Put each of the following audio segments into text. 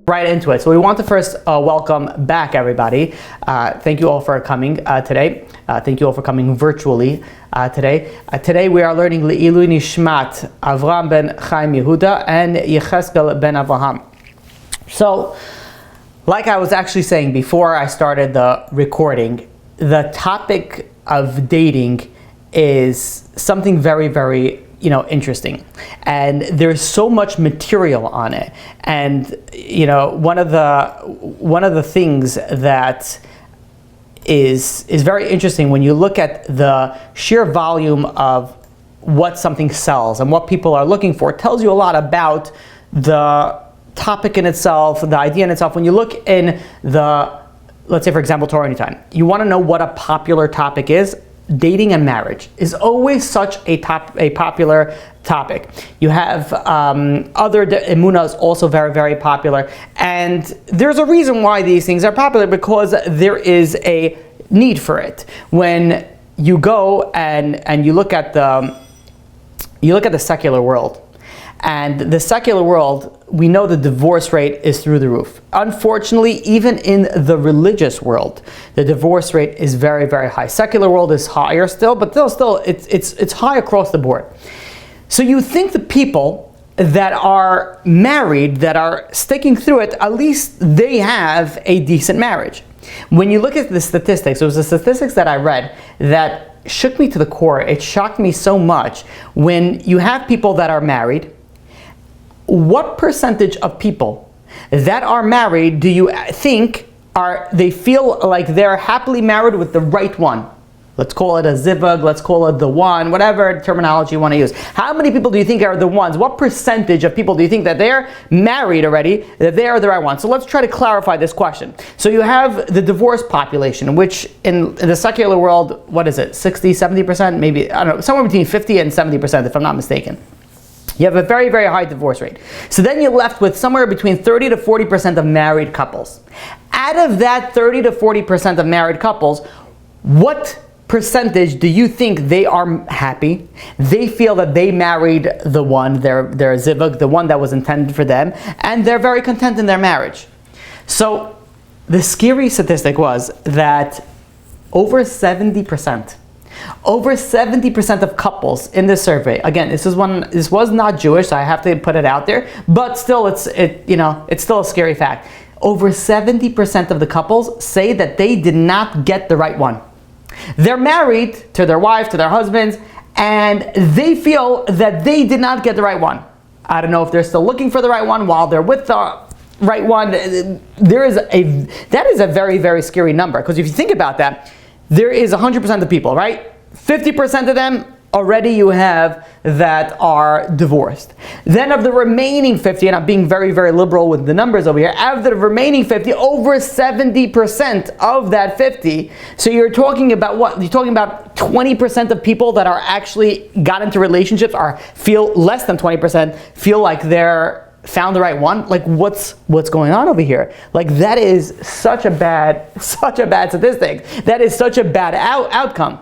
right into it. So we want to first welcome back everybody. Thank you all for coming today. Thank you all for coming virtually today. Today we are learning Le'ilu Nishmat Avram ben Chaim Yehuda and Yecheskel ben Avraham. So, like I was actually saying before I started the recording, the topic of dating is something very, very interesting, and there's so much material on it. And one of the things that is very interesting when you look at the sheer volume of what something sells and what people are looking for, it tells you a lot about the topic in itself, the idea in itself. When you look in let's say for example, Torah Anytime, you want to know what a popular topic is. Dating and marriage is always such a popular topic. You have other emunah is also very, very popular, and there's a reason why these things are popular, because there is a need for it. When you go and you look at the secular world, and the secular world, we know the divorce rate is through the roof. Unfortunately, even in the religious world, the divorce rate is very, very high. Secular world is higher still, but still it's high across the board. So you think the people that are married, that are sticking through it, at least they have a decent marriage. When you look at the statistics, it was the statistics that I read that shook me to the core. It shocked me so much. When you have people that are married, what percentage of people that are married do you think they feel like they're happily married with the right one? Let's call it a zivug, let's call it the one, whatever terminology you want to use. How many people do you think are the ones? What percentage of people do you think that they're married already, that they are the right one? So let's try to clarify this question. So you have the divorced population, which in the secular world, what is it, 60, 70%? Maybe, I don't know, somewhere between 50 and 70% if I'm not mistaken. You have a very, very high divorce rate. So then you're left with somewhere between 30 to 40% of married couples. Out of that 30 to 40% of married couples, what percentage do you think they are happy? They feel that they married the one, their zivug, the one that was intended for them, and they're very content in their marriage. So the scary statistic was that over 70% of couples in this survey, again, this was not Jewish, so I have to put it out there, but still it's still a scary fact. Over 70% of the couples say that they did not get the right one. They're married to their wife, to their husbands, and they feel that they did not get the right one. I don't know if they're still looking for the right one while they're with the right one. That is a very, very scary number, because if you think about that, there is 100% of people, right? 50% of them already you have that are divorced. Then of the remaining 50, and I'm being very, very liberal with the numbers over here, out of the remaining 50, over 70% of that 50, so you're talking about what? You're talking about 20% of people that are actually got into relationships, or feel less than 20%, feel like they're found the right one. Like what's going on over here? Like that is such a bad statistic. That is such a bad outcome.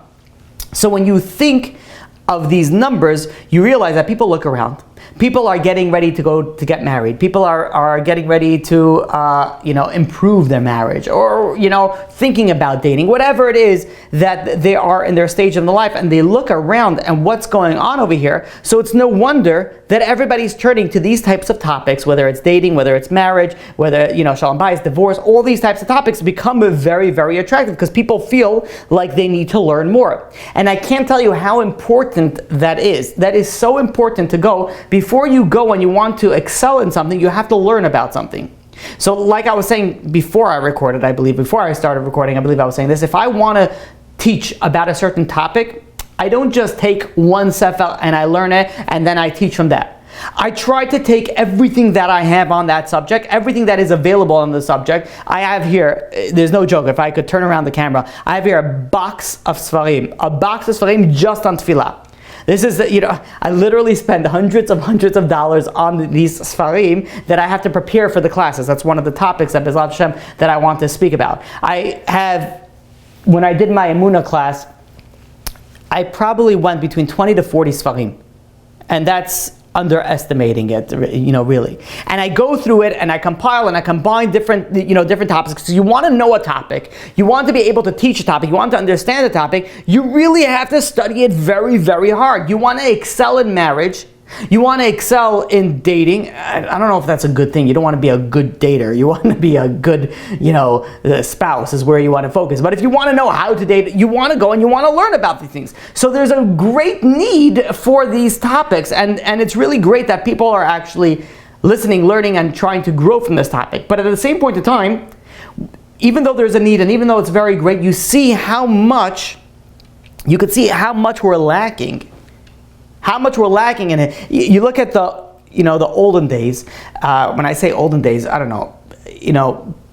So when you think of these numbers, you realize that people look around. People are getting ready to go to get married. People are getting ready to improve their marriage, or thinking about dating, whatever it is that they are in their stage of their life, and they look around and what's going on over here. So it's no wonder that everybody's turning to these types of topics, whether it's dating, whether it's marriage, whether shalom bayis, divorce, all these types of topics become very, very attractive because people feel like they need to learn more. And I can't tell you how important that is. That is so important to go. Before you go and you want to excel in something, you have to learn about something. So like I was saying before I started recording, I believe I was saying this, if I want to teach about a certain topic, I don't just take one sefer and I learn it and then I teach from that. I try to take everything that I have on that subject, everything that is available on the subject. I have here, there's no joke, if I could turn around the camera, I have here a box of svarim just on tefillah. This is, I literally spend hundreds of dollars on these svarim that I have to prepare for the classes. That's one of the topics that B'ezrat Hashem that I want to speak about. When I did my emunah class, I probably went between 20 to 40 svarim. And that's underestimating it, really. And I go through it and I compile and I combine different topics. Because you want to know a topic, you want to be able to teach a topic, you want to understand a topic, you really have to study it very, very hard. You want to excel in marriage. You want to excel in dating. I don't know if that's a good thing. You don't want to be a good dater. You want to be a good, spouse is where you want to focus. But if you want to know how to date, you want to go and you want to learn about these things. So there's a great need for these topics. And it's really great that people are actually listening, learning, and trying to grow from this topic. But at the same point in time, even though there's a need and even though it's very great, you could see how much we're lacking. How much we're lacking in it. You look at the olden days. When I say olden days, I don't know,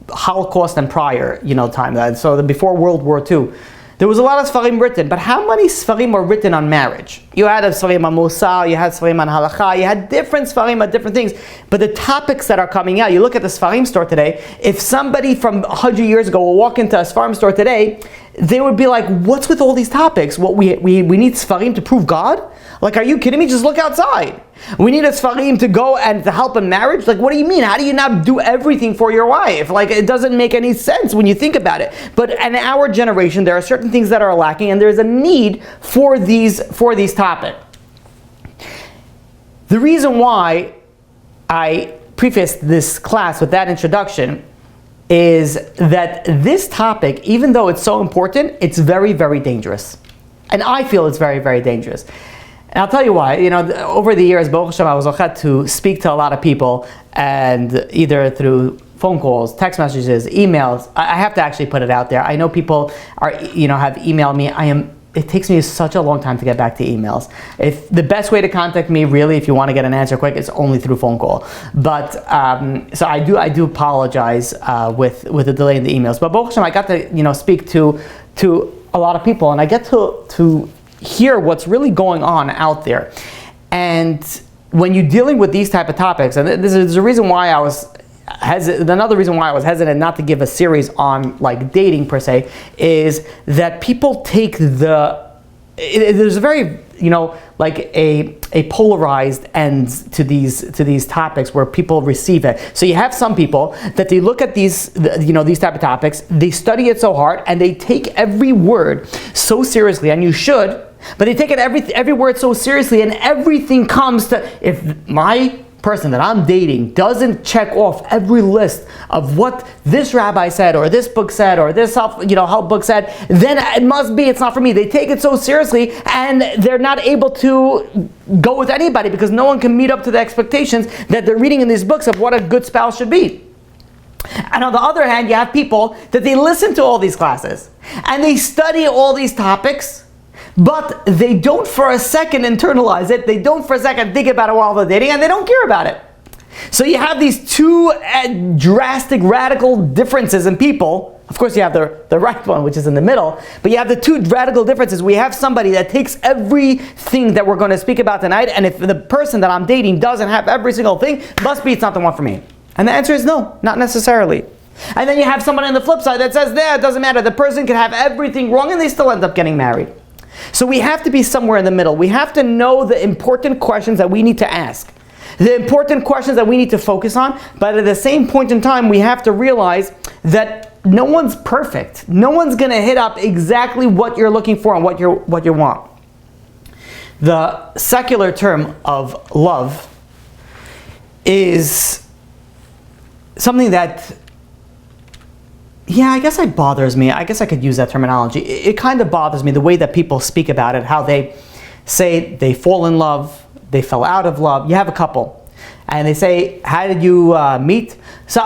Holocaust and prior, time. So before World War II, there was a lot of Sfarim written. But how many Sfarim were written on marriage? You had a Sfarim on Musar, you had Sfarim on Halakha, you had different Sfarim on different things. But the topics that are coming out, you look at the Sfarim store today, if somebody from 100 years ago will walk into a Sfarim store today, they would be like, what's with all these topics? What we need Sfarim to prove God? Like, are you kidding me? Just look outside. We need a Sfarim to go and to help in marriage? Like, what do you mean? How do you not do everything for your wife? Like, it doesn't make any sense when you think about it. But in our generation, there are certain things that are lacking, and there's a need for these topics. The reason why I prefaced this class with that introduction is that this topic, even though it's so important, it's very, very dangerous. And I feel it's very, very dangerous. And I'll tell you why. Over the years, Baruch Hashem, I was able to speak to a lot of people, and either through phone calls, text messages, emails. I have to actually put it out there. I know people have emailed me. It takes me such a long time to get back to emails. If the best way to contact me, really, if you want to get an answer quick, it's only through phone call. But so I do apologize with the delay in the emails. But Baruch Hashem, I got to speak to a lot of people, and I get to hear what's really going on out there. And when you're dealing with these type of topics, and this is the reason why I was another reation why I was hesitant not to give a series on like dating per se, is that people take there's a very like a polarized end to these topics where people receive it. So you have some people that they look at these type of topics, they study it so hard, and they take every word so seriously, and you should, but they take it every word so seriously, and everything comes to, if my person that I'm dating doesn't check off every list of what this rabbi said, or this book said, or this help book said, then it's not for me. They take it so seriously, and they're not able to go with anybody because no one can meet up to the expectations that they're reading in these books of what a good spouse should be. And on the other hand, you have people that they listen to all these classes and they study all these topics, but they don't for a second internalize it. They don't for a second think about it while they're dating, and they don't care about it. So you have these two drastic, radical differences in people. Of course, you have the right one, which is in the middle, but you have the two radical differences. We have somebody that takes everything that we're going to speak about tonight, and if the person that I'm dating doesn't have every single thing, must be it's not the one for me. And the answer is no, not necessarily. And then you have somebody on the flip side that says, it doesn't matter. The person can have everything wrong, and they still end up getting married. So we have to be somewhere in the middle. We have to know the important questions that we need to ask, the important questions that we need to focus on, but at the same point in time, we have to realize that no one's perfect. No one's going to hit up exactly what you're looking for and what you want. The secular term of love is something that, I guess it bothers me. I guess I could use that terminology. It kind of bothers me the way that people speak about it, how they say they fall in love, they fell out of love. You have a couple, and they say, how did you meet? So,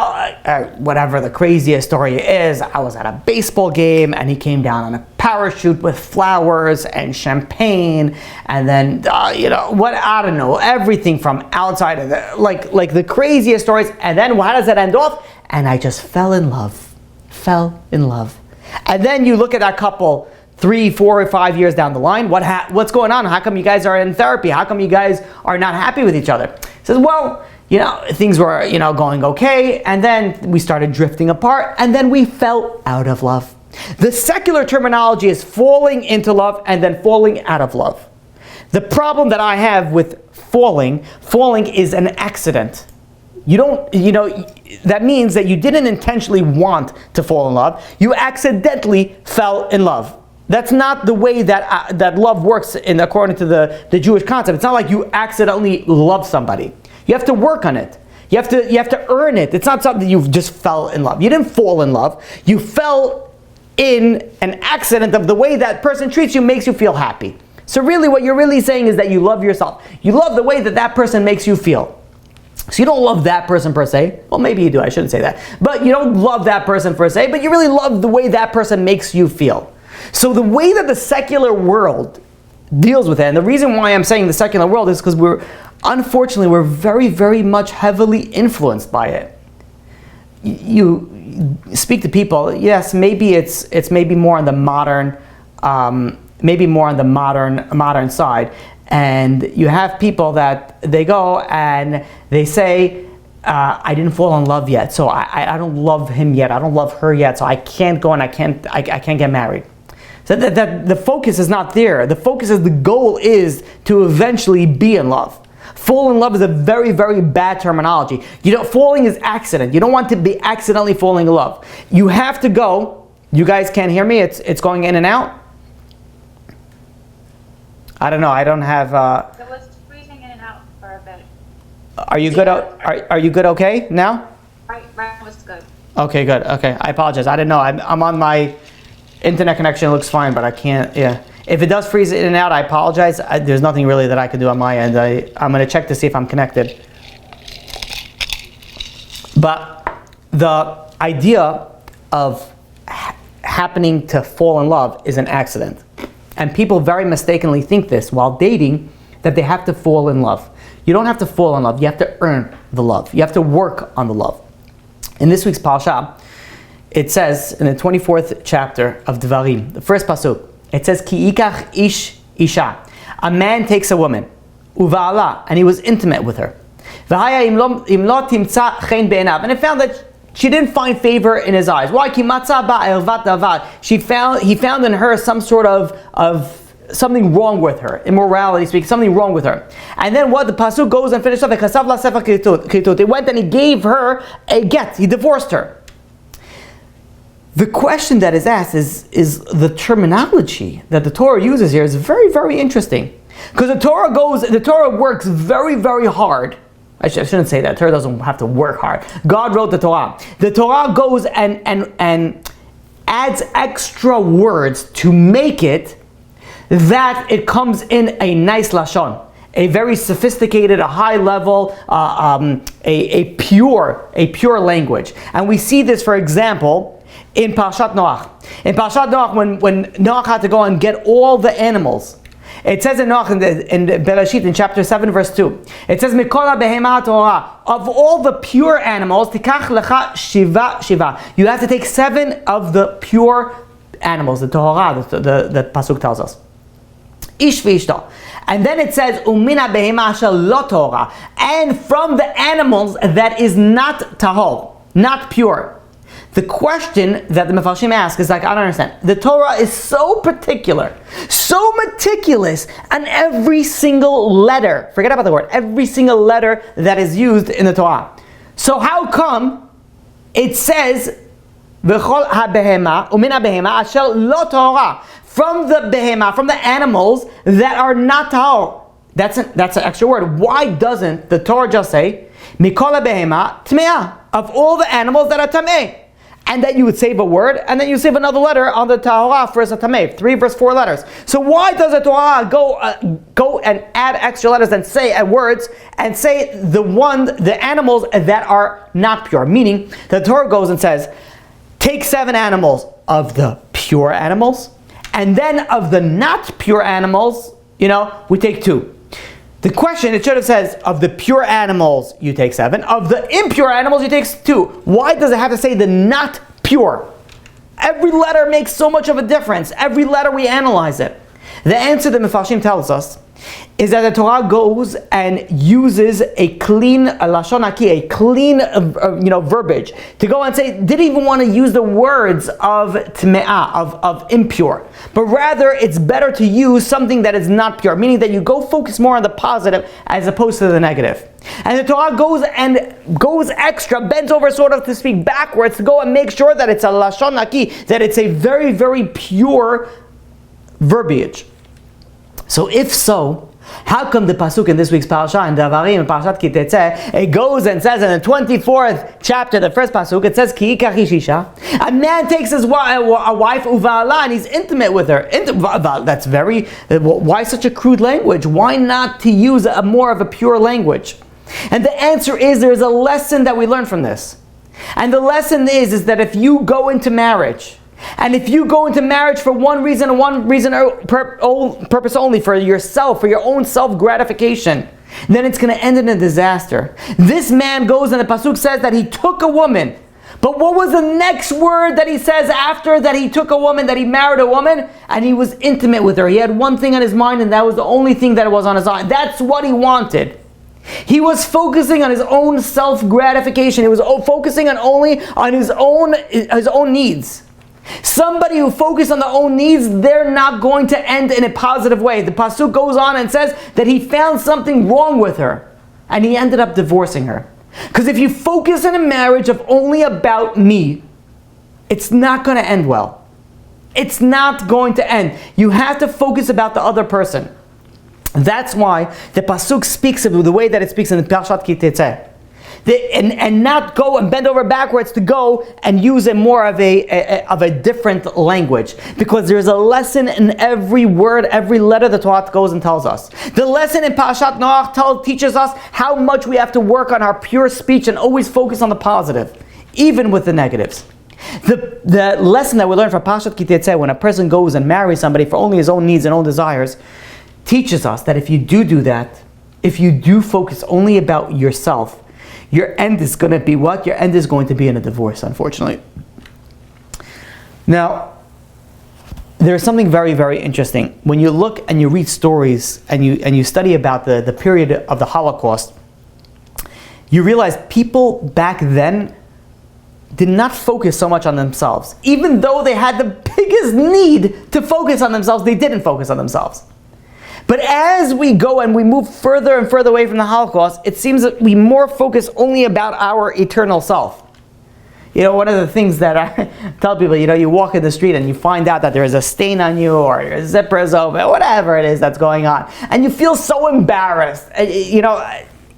whatever the craziest story is, I was at a baseball game, and he came down on a parachute with flowers and champagne, and then, I don't know, everything from outside of like the craziest stories, and then how does that end off? And I just fell in love. And then you look at that couple 3, 4, or 5 years down the line. What's going on? How come you guys are in therapy? How come you guys are not happy with each other? He says, well, things were going okay, and then we started drifting apart, and then we fell out of love. The secular terminology is falling into love and then falling out of love. The problem that I have with falling. Falling is an accident. That means that you didn't intentionally want to fall in love. You accidentally fell in love. That's not the way that love works according to the Jewish concept. It's not like you accidentally love somebody. You have to work on it. You have to earn it. It's not something you just fell in love. You didn't fall in love. You fell in an accident of the way that person treats you makes you feel happy. So really what you're really saying is that you love yourself. You love the way that person makes you feel. So you don't love that person per se. Well, maybe you do. I shouldn't say that. But you don't love that person per se, but you really love the way that person makes you feel. So the way that the secular world deals with it, and the reason why I'm saying the secular world is because unfortunately, we're very, very much heavily influenced by it. You speak to people, yes, maybe it's maybe more on the modern, modern side. And you have people that they go and they say, I didn't fall in love yet, so I don't love him yet, I don't love her yet, so I can't go and I can't get married. So that the focus is not there. The focus is, the goal is to eventually be in love. Fall in love is a very, very bad terminology. Falling is accident. You don't want to be accidentally falling in love. You have to go. You guys can't hear me? It's going in and out? I don't know. I don't have... It was freezing in and out for a bit. Are you good? Are you good okay now? Right was good. Okay, good. Okay, I apologize. I didn't know. I'm on my internet connection. It looks fine, but I can't... Yeah. If it does freeze in and out, I apologize. There's nothing really that I can do on my end. I'm going to check to see if I'm connected. But the idea of happening to fall in love is an accident. And people very mistakenly think this while dating, that they have to fall in love. You don't have to fall in love. You have to earn the love. You have to work on the love. In this week's Parashah, it says in the 24th chapter of Devarim, the first pasuk, it says, Ki ikach ish isha. A man takes a woman, uva'ala, and he was intimate with her. V'haya im lo timtza chen be'enav. And it found that she didn't find favor in his eyes. Why? Ki matza ba ervat davad. He found in her some sort of something wrong with her, immorality speaking, something wrong with her. And then what? The pasuk goes and finishes off. It went and he gave her a get. He divorced her. The question that is asked is the terminology that the Torah uses here is very, very interesting. Because the Torah works very, very hard. I shouldn't say that. The Torah doesn't have to work hard. God wrote the Torah. The Torah goes and adds extra words to make it that it comes in a nice lashon, a very sophisticated, a high level, a pure language. And we see this, for example, in Parashat Noach. In Parashat Noach, when Noach had to go and get all the animals, it says in Noach, in Bereshit, in chapter 7, verse 2, it says, Mikol behema Torah, of all the pure animals, tikach lecha shiva. You have to take 7 of the pure animals, the Torah, the pasuk tells us. Ish v'ishto. And then it says, Umina behema asher lo Torah, and from the animals that is not tahor, not pure. The question that the Mefarshim ask is like, I don't understand. The Torah is so particular, so meticulous on every single letter. Forget about the word. Every single letter that is used in the Torah. So how come it says, V'chol ha-behema, umina behema, asher lo Torah, from the behema, from the animals that are not tahor. That's an extra word. Why doesn't the Torah just say, Mikol ha-behema tmeah, of all the animals that are tameh? And then you would save a word, and then you save another letter on the Torah for a tameh, 3 verse 4 letters. So why does the Torah go and add extra letters and say words and say the animals that are not pure? Meaning, the Torah goes and says, take 7 animals of the pure animals, and then of the not pure animals, we take 2. The question, it should have says, of the pure animals, you take 7. Of the impure animals, you take 2. Why does it have to say the not pure? Every letter makes so much of a difference. Every letter we analyze it. The answer that Mefarshim tells us is that the Torah goes and uses a clean lashon naki, a clean verbiage, to go and say, didn't even want to use the words of tme'ah, of impure, but rather it's better to use something that is not pure, meaning that you go focus more on the positive as opposed to the negative. And the Torah goes extra, bends over sort of to speak backwards, to go and make sure that it's a lashon naki, that it's a very, very pure verbiage. So if so, how come the pasuk in this week's parasha, in Davarim, in Parashat Ki Tetzeh, it goes and says in the 24th chapter, the first pasuk, it says, Ki yikach ish isha, a man takes his wife, uva'ala, and he's intimate with her. That's very, why such a crude language? Why not to use more of a pure language? And the answer is, there's a lesson that we learn from this. And the lesson is that if you go into marriage, and if you go into marriage for one reason purpose only, for yourself, for your own self-gratification, then it's going to end in a disaster. This man goes and the pasuk says that he took a woman. But what was the next word that he says after that he took a woman, that he married a woman? And he was intimate with her. He had one thing on his mind, and that was the only thing that was on his mind. That's what he wanted. He was focusing on his own self-gratification. He was focusing only on his own needs. Somebody who focuses on their own needs, they're not going to end in a positive way. The pasuk goes on and says that he found something wrong with her, and he ended up divorcing her. Because if you focus in a marriage of only about me, it's not going to end well. It's not going to end. You have to focus about the other person. That's why the pasuk speaks of the way that it speaks in the Parashat Ki Tetzeh. And not go and bend over backwards to go and use a more of a different language, because there's a lesson in every word, every letter the Torah goes and tells us. The lesson in Parashat Noach teaches us how much we have to work on our pure speech and always focus on the positive, even with the negatives. The lesson that we learn from Parashat Ki Tetzeh, when a person goes and marries somebody for only his own needs and own desires, teaches us that if you do that, if you do focus only about yourself, your end is going to be what? Your end is going to be in a divorce, unfortunately. Now, there's something very, very interesting. When you look and you read stories and you study about the period of the Holocaust, you realize people back then did not focus so much on themselves. Even though they had the biggest need to focus on themselves, they didn't focus on themselves. But as we go and we move further and further away from the Holocaust, it seems that we more focus only about our eternal self. You know, one of the things that I tell people, you walk in the street and you find out that there is a stain on you, or your zipper is open, whatever it is that's going on, and you feel so embarrassed.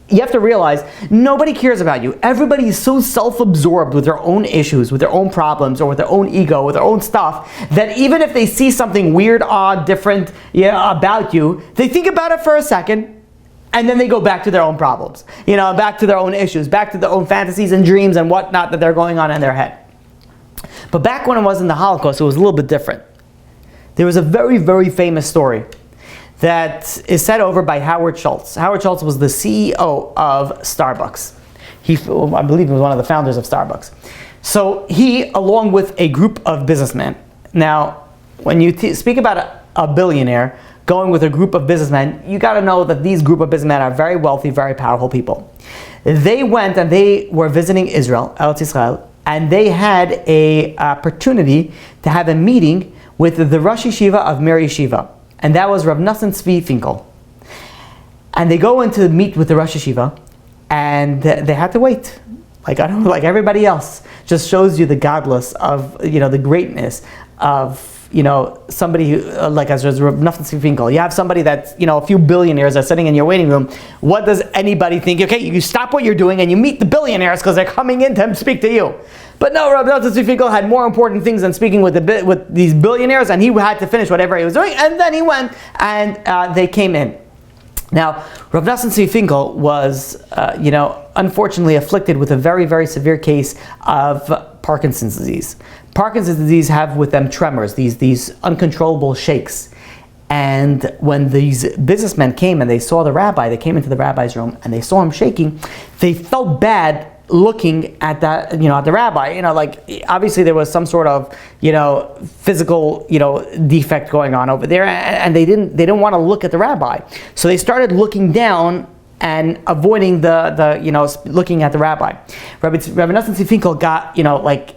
You have to realize nobody cares about you. Everybody is so self-absorbed with their own issues, with their own problems, or with their own ego, with their own stuff, that even if they see something weird, odd, different about you, they think about it for a second, and then they go back to their own problems. Back to their own issues, back to their own fantasies and dreams and whatnot that they're going on in their head. But back when it was in the Holocaust, it was a little bit different. There was a very, very famous story that is said over by Howard Schultz. Howard Schultz was the CEO of Starbucks. I believe he was one of the founders of Starbucks. So he, along with a group of businessmen. Now, when you speak about a billionaire going with a group of businessmen, you got to know that these group of businessmen are very wealthy, very powerful people. They went and they were visiting Israel, Eretz Israel, and they had an opportunity to have a meeting with the Rosh Yeshiva of Mir Yeshiva. And that was Rav Nosson Tzvi Finkel. And they go in to meet with the Rosh Yeshiva, and they had to wait. Like everybody else. Just shows you the godless of, the greatness of, somebody who, like as Rav Nosson Tzvi Finkel. You have somebody that's, a few billionaires are sitting in your waiting room. What does anybody think? Okay, you stop what you're doing and you meet the billionaires because they're coming in to speak to you. But no, Rav Nosson Tzvi Finkel had more important things than speaking with these billionaires, and he had to finish whatever he was doing, and then he went and they came in. Now, Rav Nosson Tzvi Finkel was, unfortunately afflicted with a very, very severe case of Parkinson's disease. Parkinson's disease have with them tremors, these uncontrollable shakes. And when these businessmen came and they saw the rabbi, they came into the rabbi's room and they saw him shaking, they felt bad looking at that, at the rabbi. Like obviously there was some sort of, physical, defect going on over there, and they didn't want to look at the rabbi. So they started looking down and avoiding the looking at the rabbi. Rabbi Nosson Finkel got, like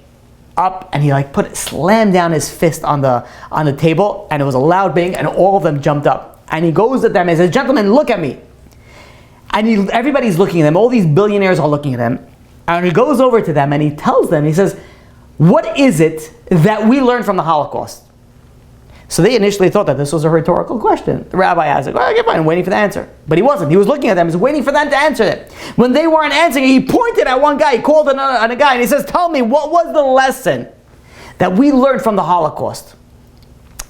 up, and he slammed down his fist on the table, and it was a loud bang, and all of them jumped up. And he goes at them and says, "Gentlemen, look at me." And everybody's looking at him. All these billionaires are looking at him. And he goes over to them and he tells them, he says, "What is it that we learned from the Holocaust?" So they initially thought that this was a rhetorical question. The rabbi asked, "Well, okay, fine," waiting for the answer. But he wasn't. He was looking at them. He was waiting for them to answer it. When they weren't answering, he pointed at one guy. He called on a guy and he says, "Tell me, what was the lesson that we learned from the Holocaust?"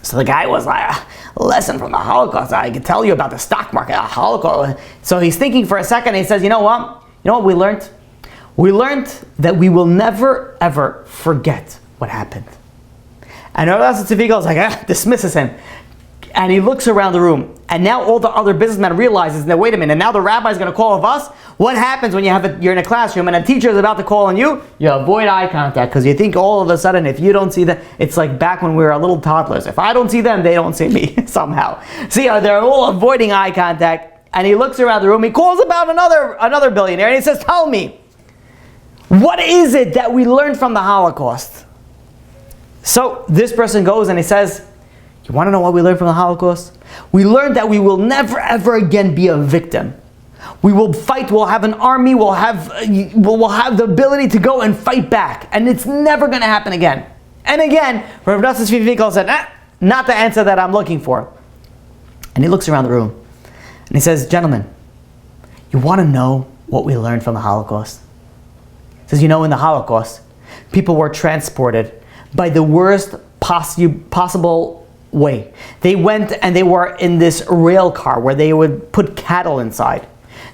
So the guy was like, "A lesson from the Holocaust? I can tell you about the stock market, the Holocaust." So he's thinking for a second and he says, "You know what we learned? We learned that we will never, ever forget what happened." And Rabbi Tzivika is like, dismisses him. And he looks around the room. And now all the other businessmen realizes that, wait a minute, now the rabbi's going to call of us? What happens when you're in a classroom and a teacher is about to call on you? You avoid eye contact because you think all of a sudden if you don't see them, it's like back when we were little toddlers. If I don't see them, they don't see me somehow. See, they're all avoiding eye contact. And he looks around the room. He calls about another billionaire and he says, "Tell me, what is it that we learned from the Holocaust?" So this person goes and he says, "You want to know what we learned from the Holocaust? We learned that we will never ever again be a victim. We will fight, we'll have an army, we'll have the ability to go and fight back. And it's never going to happen again." And again, Rabbi Nosson Finkel said, "Not the answer that I'm looking for." And he looks around the room and he says, "Gentlemen, you want to know what we learned from the Holocaust?" He says, in the Holocaust, people were transported by the worst possible way. They went and they were in this rail car where they would put cattle inside.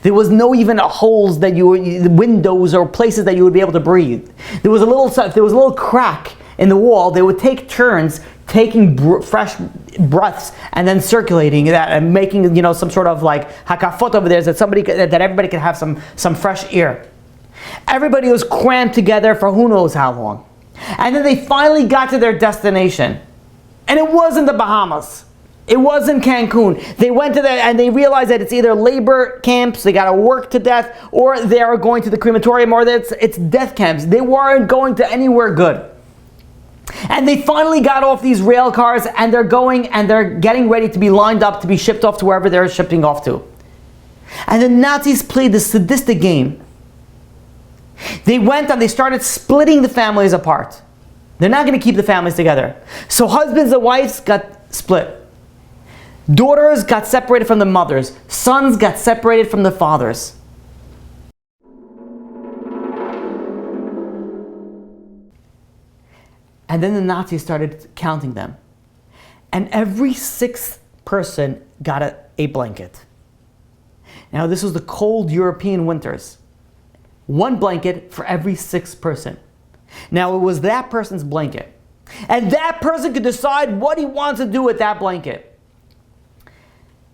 There was no even holes windows or places that you would be able to breathe. There was a little crack in the wall. They would take turns taking fresh breaths and then circulating that and making some sort of like hakafot over there that everybody could have some fresh air. Everybody was crammed together for who knows how long. And then they finally got to their destination. And it wasn't the Bahamas. It wasn't Cancun. They went to there and they realized that it's either labor camps, they got to work to death, or they are going to the crematorium, or that it's death camps. They weren't going to anywhere good. And they finally got off these rail cars and they're getting ready to be lined up to be shipped off to wherever they're shipping off to. And the Nazis played this sadistic game. They went and they started splitting the families apart. They're not going to keep the families together. So husbands and wives got split. Daughters got separated from the mothers. Sons got separated from the fathers. And then the Nazis started counting them. And every sixth person got a blanket. Now this was the cold European winters. One blanket for every sixth person. Now it was that person's blanket. And that person could decide what he wants to do with that blanket.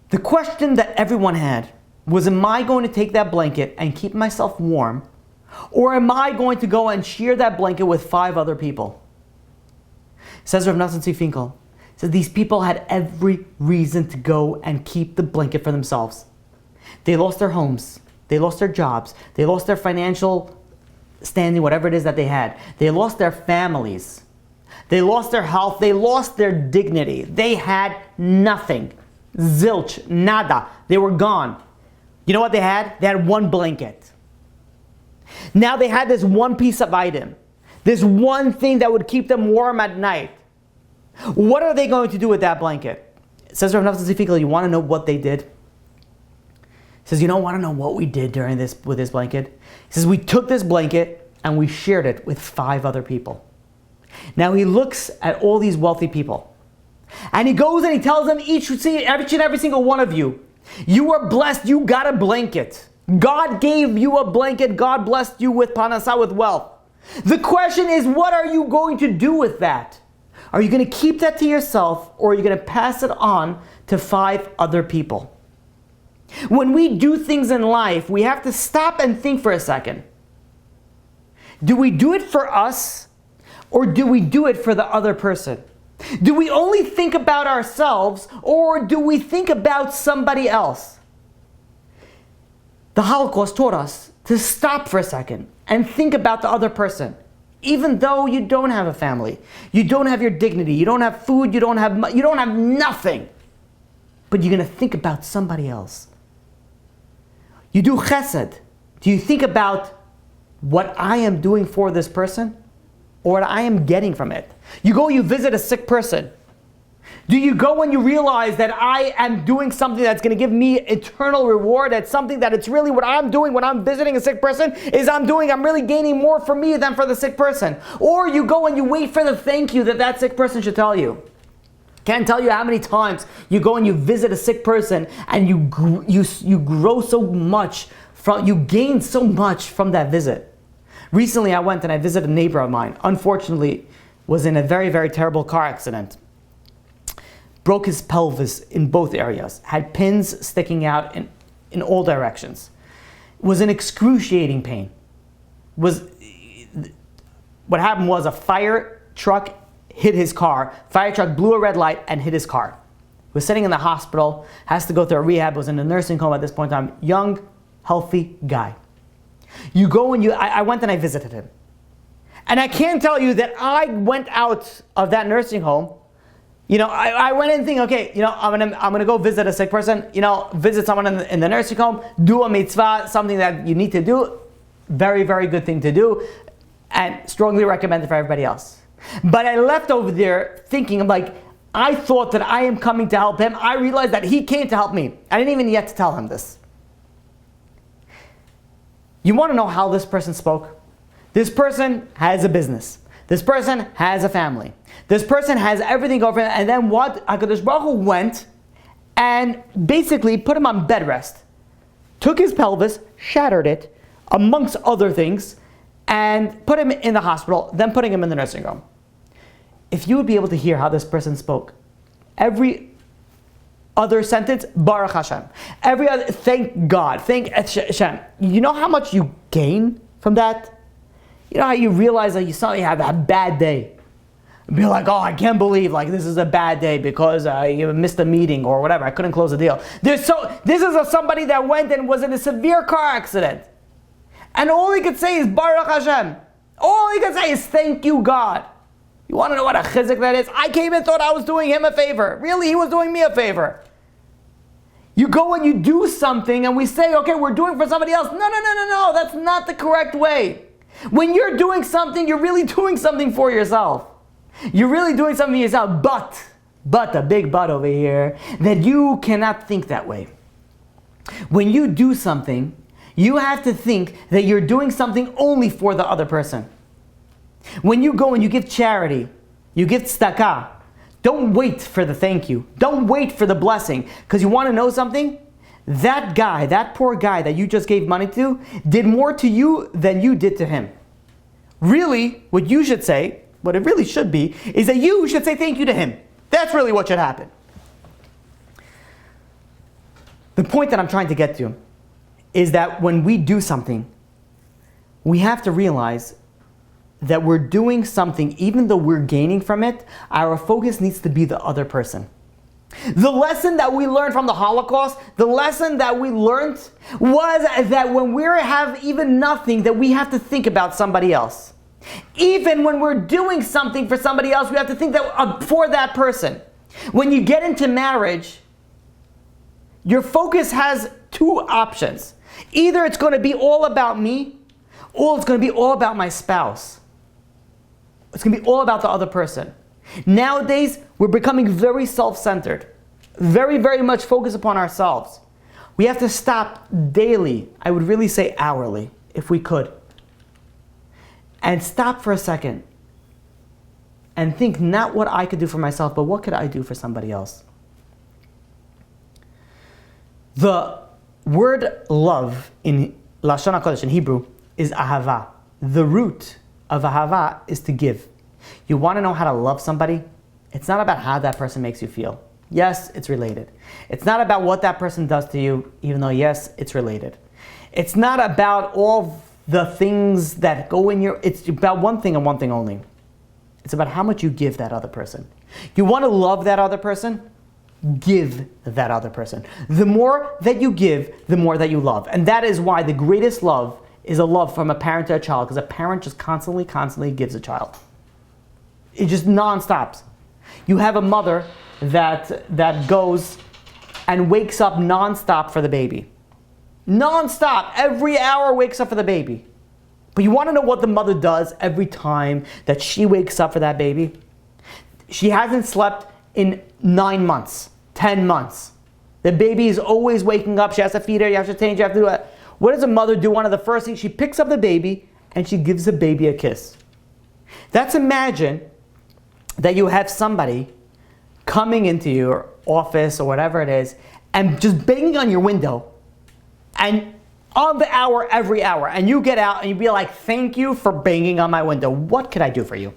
The question that everyone had was, am I going to take that blanket and keep myself warm? Or am I going to go and share that blanket with 5 other people? Says Rav Nosson Finkel. Says these people had every reason to go and keep the blanket for themselves. They lost their homes. They lost their jobs. They lost their financial standing, whatever it is that they had. They lost their families. They lost their health. They lost their dignity. They had nothing. Zilch, nada. They were gone. You know what they had? They had one blanket. Now they had this one piece of item. This one thing that would keep them warm at night. What are they going to do with that blanket? It says Rav Nosson Finkel, you want to know what they did? He says, you don't want to know what we did with this blanket? He says, we took this blanket and we shared it with 5 other people. Now he looks at all these wealthy people. And he goes and he tells them each and every single one of you, you are blessed, you got a blanket. God gave you a blanket, God blessed you with panasa, with wealth. The question is, what are you going to do with that? Are you going to keep that to yourself, or are you going to pass it on to 5 other people? When we do things in life, we have to stop and think for a second. Do we do it for us, or do we do it for the other person? Do we only think about ourselves, or do we think about somebody else? The Holocaust taught us to stop for a second and think about the other person. Even though you don't have a family, you don't have your dignity, you don't have food, you don't have nothing. But you're going to think about somebody else. You do chesed. Do you think about what I am doing for this person, or what I am getting from it? You go, you visit a sick person. Do you go and you realize that I am doing something that's going to give me eternal reward? That's something that it's really what I'm doing when I'm visiting a sick person is I'm really gaining more for me than for the sick person. Or you go and you wait for the thank you that sick person should tell you. Can't tell you how many times you go and you visit a sick person and you grow so much you gain so much from that visit. Recently I went and I visited a neighbor of mine. Unfortunately, was in a very, very terrible car accident. Broke his pelvis in both areas. Had pins sticking out in all directions. Was in excruciating pain. What happened was a fire truck hit his car. Fire truck blew a red light and hit his car. Was sitting in the hospital, has to go through a rehab, was in a nursing home at this point in time. Young, healthy guy. You go and I went and I visited him. And I can't tell you that I went out of that nursing home. I went in thinking, okay, I'm gonna go visit a sick person. Visit someone in the nursing home, do a mitzvah, something that you need to do. Very, very good thing to do, and strongly recommended for everybody else. But I left over there thinking, I thought that I am coming to help him. I realized that he came to help me. I didn't even yet to tell him this. You want to know how this person spoke? This person has a business. This person has a family. This person has everything over him. And then what? HaKadosh Baruch Hu went and basically put him on bed rest. Took his pelvis, shattered it, amongst other things, and put him in the hospital, then putting him in the nursing home. If you would be able to hear how this person spoke, every other sentence, Baruch Hashem. Every other, thank God, thank Hashem. You know how much you gain from that? You know how you realize that you suddenly have a bad day. Be like, oh, I can't believe this is a bad day because you missed a meeting or whatever. I couldn't close a deal. This is somebody that went and was in a severe car accident. And all he could say is Baruch Hashem. All he could say is thank you, God. You want to know what a chizik that is? I came and thought I was doing him a favor. Really, he was doing me a favor. You go and you do something and we say, okay, we're doing for somebody else. No. That's not the correct way. When you're doing something, you're really doing something for yourself. You're really doing something for yourself. But, a big but over here, that you cannot think that way. When you do something, you have to think that you're doing something only for the other person. When you go and you give charity, you give tzedakah, don't wait for the thank you. Don't wait for the blessing. Because you want to know something? That guy, that poor guy that you just gave money to, did more to you than you did to him. Really, what you should say, what it really should be, is that you should say thank you to him. That's really what should happen. The point that I'm trying to get to is that when we do something, we have to realize that we're doing something, even though we're gaining from it, our focus needs to be the other person. The lesson that we learned from the Holocaust, the lesson that we learned was that when we have even nothing, that we have to think about somebody else. Even when we're doing something for somebody else, we have to think that for that person. When you get into marriage, your focus has two options. Either it's going to be all about me, or it's going to be all about my spouse. It's going to be all about the other person. Nowadays, we're becoming very self-centered. Very, very much focused upon ourselves. We have to stop daily, I would really say hourly, if we could. And stop for a second. And think not what I could do for myself, but what could I do for somebody else? The word love in Lashon HaKodesh, in Hebrew, is ahava. The root of ahava is to give. You want to know how to love somebody? It's not about how that person makes you feel. Yes, it's related. It's not about what that person does to you, even though yes, it's related. It's not about all the things that go in it's about one thing and one thing only. It's about how much you give that other person. You want to love that other person? Give that other person. The more that you give, the more that you love. And that is why the greatest love is a love from a parent to a child, because a parent just constantly gives a child. It just non-stops. You have a mother that goes and wakes up non-stop for the baby. Non-stop. Every hour wakes up for the baby. But you want to know what the mother does every time that she wakes up for that baby? She hasn't slept in 9 months, 10 months. The baby is always waking up. She has to feed her. You have to change. You have to do it. What does a mother do? One of the first things, she picks up the baby and she gives the baby a kiss. Let's imagine that you have somebody coming into your office or whatever it is and just banging on your window and on the hour, every hour, and you get out and you be like, thank you for banging on my window. What could I do for you?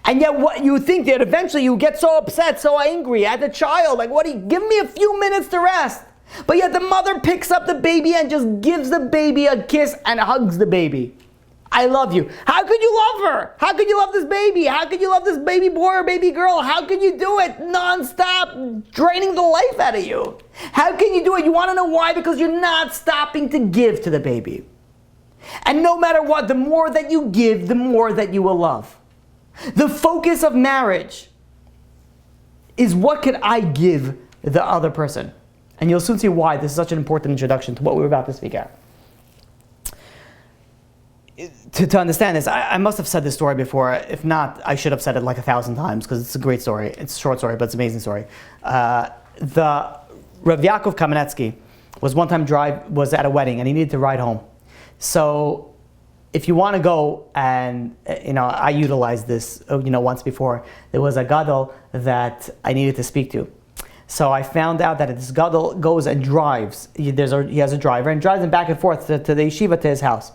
And yet what you think that eventually you get so upset, so angry at the child, like, give me a few minutes to rest. But yet the mother picks up the baby and just gives the baby a kiss and hugs the baby. I love you. How could you love her? How could you love this baby? How could you love this baby boy or baby girl? How could you do it non-stop, draining the life out of you? How can you do it? You want to know why? Because you're not stopping to give to the baby. And no matter what, the more that you give, the more that you will love. The focus of marriage is what can I give the other person? And you'll soon see why this is such an important introduction to what we're about to speak at. To understand this, I must have said this story before. If not, I should have said it like 1,000 times because it's a great story. It's a short story, but it's an amazing story. The Rav Yaakov Kamenetsky was one time was at a wedding and he needed to ride home. So if you want to go and, I utilized this, once before. There was a gadol that I needed to speak to. So I found out that this gadol goes and drives. He has a driver and drives him back and forth to the yeshiva, to his house.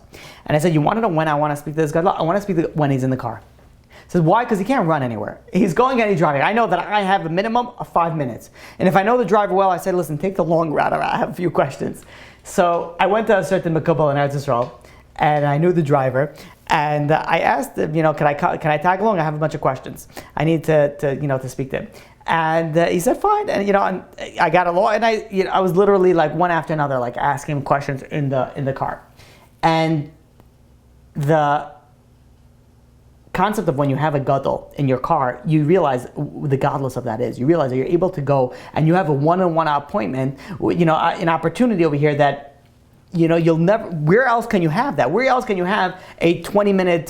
And I said, you want to know when I want to speak to this gadol? I want to speak to when he's in the car. He says, why? Because he can't run anywhere. He's going and he's driving. I know that I have a minimum of 5 minutes. And if I know the driver well, I said, listen, take the long route. I have a few questions. So I went to a certain makubal in Eretz Yisrael, and I knew the driver. And I asked him, can I tag along? I have a bunch of questions. I need to speak to him. And he said, fine. And and I got along, and I was literally like one after another, like asking him questions in the car. And the concept of when you have a gadol in your car, you realize the godless of that is. You realize that you're able to go and you have a one-on-one appointment, an opportunity over here that you'll never. Where else can you have that? Where else can you have a 20-minute,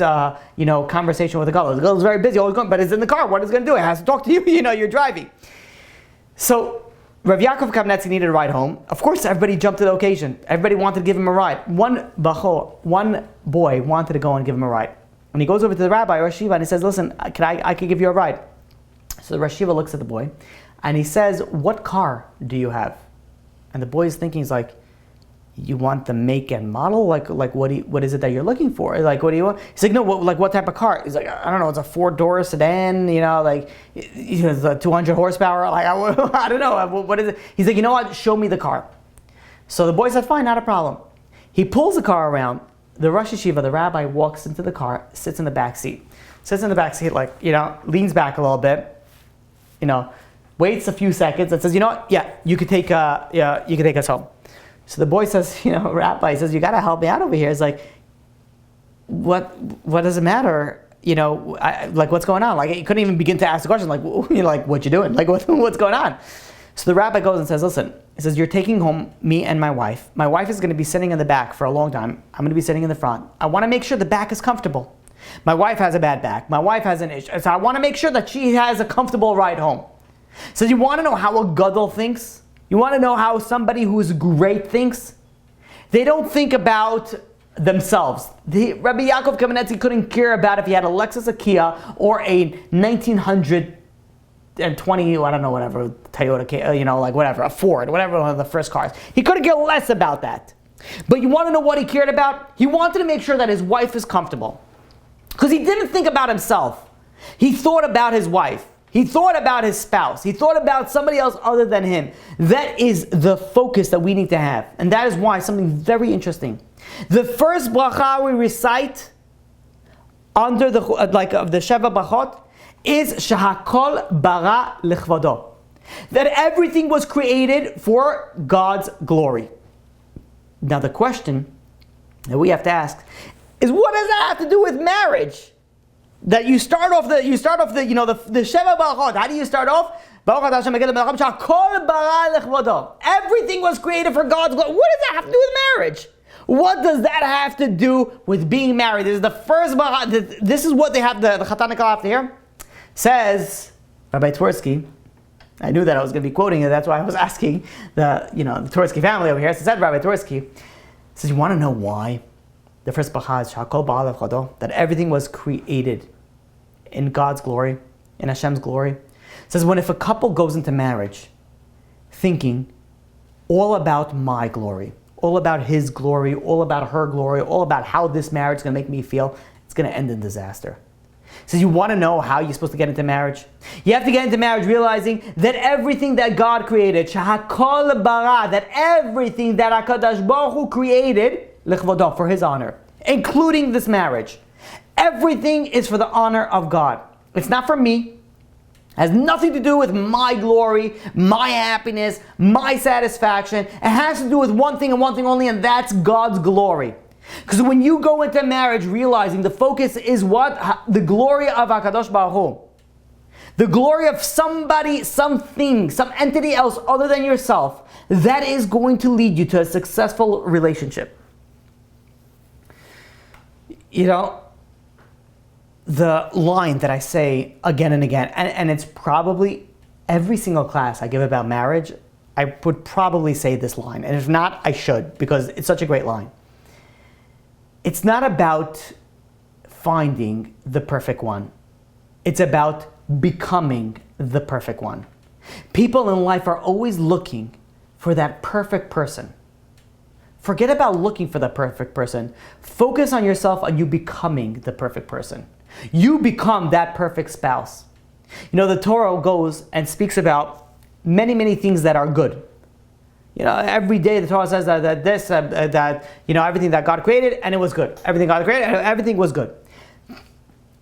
conversation with a gadol? The gadol is very busy, always going, but it's in the car. What is it going to do? It has to talk to you. You're driving. So Rav Yaakov Kamenetsky needed a ride home. Of course, everybody jumped to the occasion. Everybody wanted to give him a ride. One boy wanted to go and give him a ride, and he goes over to the rabbi or Shiva and he says, "Listen, I could give you a ride." So the Rosh Shiva looks at the boy, and he says, "What car do you have?" And the boy is thinking, he's like, you want the make and model? Like what is it that you're looking for? Like, what do you want? He's like, no, what type of car? He's like, I don't know, it's a 4-door sedan, it's a 200 horsepower. Like, I don't know, what is it? He's like, you know what, show me the car. So the boy said, fine, not a problem. He pulls the car around. The Rosh Yeshiva, the rabbi, walks into the car, sits in the back seat. Leans back a little bit, waits a few seconds and says, you know what, yeah, you could take us home. So the boy says, Rabbi, he says, you got to help me out over here. It's like, what does it matter? What's going on? Like, he couldn't even begin to ask the question, what you doing? Like, what's going on? So the rabbi goes and says, listen, he says, you're taking home me and my wife. My wife is going to be sitting in the back for a long time. I'm going to be sitting in the front. I want to make sure the back is comfortable. My wife has a bad back. My wife has an issue. So I want to make sure that she has a comfortable ride home. So you want to know how a gadol thinks? You want to know how somebody who is great thinks? They don't think about themselves. Rabbi Yaakov Kamenetsky couldn't care about if he had a Lexus, a Kia, or a 1920, I don't know, whatever, Toyota, whatever, a Ford, whatever, one of the first cars. He couldn't care less about that. But you want to know what he cared about? He wanted to make sure that his wife is comfortable. Because he didn't think about himself. He thought about his wife. He thought about his spouse. He thought about somebody else other than him. That is the focus that we need to have. And that is why something very interesting. The first bracha we recite under the of the Sheva Brachot is Shahakol bara lechvado, that everything was created for God's glory. Now the question that we have to ask is, what does that have to do with marriage? That you start off the Sheva Brachot. How do you start off? Everything was created for God's glory. What does that have to do with marriage? What does that have to do with being married? This is the first bracha. This is what they have, the Chatan Kala have to hear. Says Rabbi Twersky. I knew that I was going to be quoting it. That's why I was asking the Twersky family over here. So said Rabbi Twersky, says, you want to know why the first bracha is Shakol Ba'al Chado, that everything was created in God's glory, in Hashem's glory. It says, if a couple goes into marriage thinking all about my glory, all about his glory, all about her glory, all about how this marriage is going to make me feel, it's going to end in disaster. So you want to know how you're supposed to get into marriage? You have to get into marriage realizing that everything that God created, Shahakol bara, that everything that HaKadosh Baruch Hu created, lechvodo, for his honor, including this marriage. Everything is for the honor of God. It's not for me. It has nothing to do with my glory, my happiness, my satisfaction. It has to do with one thing and one thing only, and that's God's glory. Because when you go into marriage realizing the focus is what? The glory of HaKadosh Baruch Hu. The glory of somebody, something, some entity else other than yourself, that is going to lead you to a successful relationship. The line that I say again and again, and it's probably every single class I give about marriage, I would probably say this line. And if not, I should, because it's such a great line. It's not about finding the perfect one. It's about becoming the perfect one. People in life are always looking for that perfect person. Forget about looking for the perfect person. Focus on yourself and you becoming the perfect person. You become that perfect spouse. The Torah goes and speaks about many, many things that are good. Every day the Torah says that everything that God created and it was good. Everything God created and everything was good.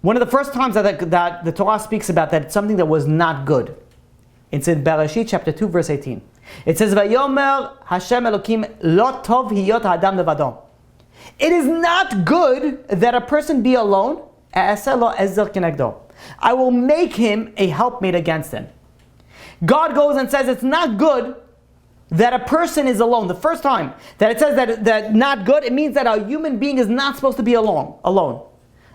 One of the first times that the Torah speaks about that something that was not good, it's in Bereshit chapter 2 verse 18. It says, "Vayomer Hashem Elokim lo tov hiyot ha'adam levado." It is not good that a person be alone. I will make him a helpmate against him. God goes and says it's not good that a person is alone. The first time that it says that not good, it means that a human being is not supposed to be alone. I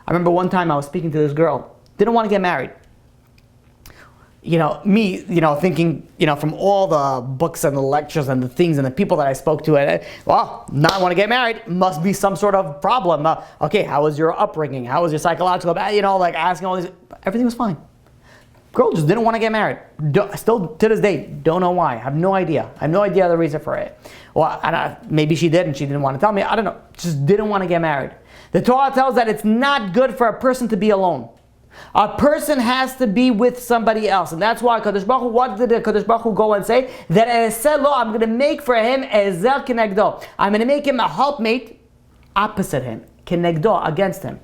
remember one time I was speaking to this girl, didn't want to get married. Thinking, from all the books and the lectures and the things and the people that I spoke to, not want to get married, must be some sort of problem. Okay, how was your upbringing? How was your psychological, asking all these, everything was fine. Girl just didn't want to get married. Still to this day, don't know why. I have no idea. I have no idea the reason for it. Well, maybe she did and she didn't want to tell me. I don't know. Just didn't want to get married. The Torah tells that it's not good for a person to be alone. A person has to be with somebody else. And that's why Kadosh Baruch Hu, what did Kadosh Baruch Hu go and say? That I'm going to make for him ezer kenegdo. I'm going to make him a helpmate opposite him. Kenegdo, against him.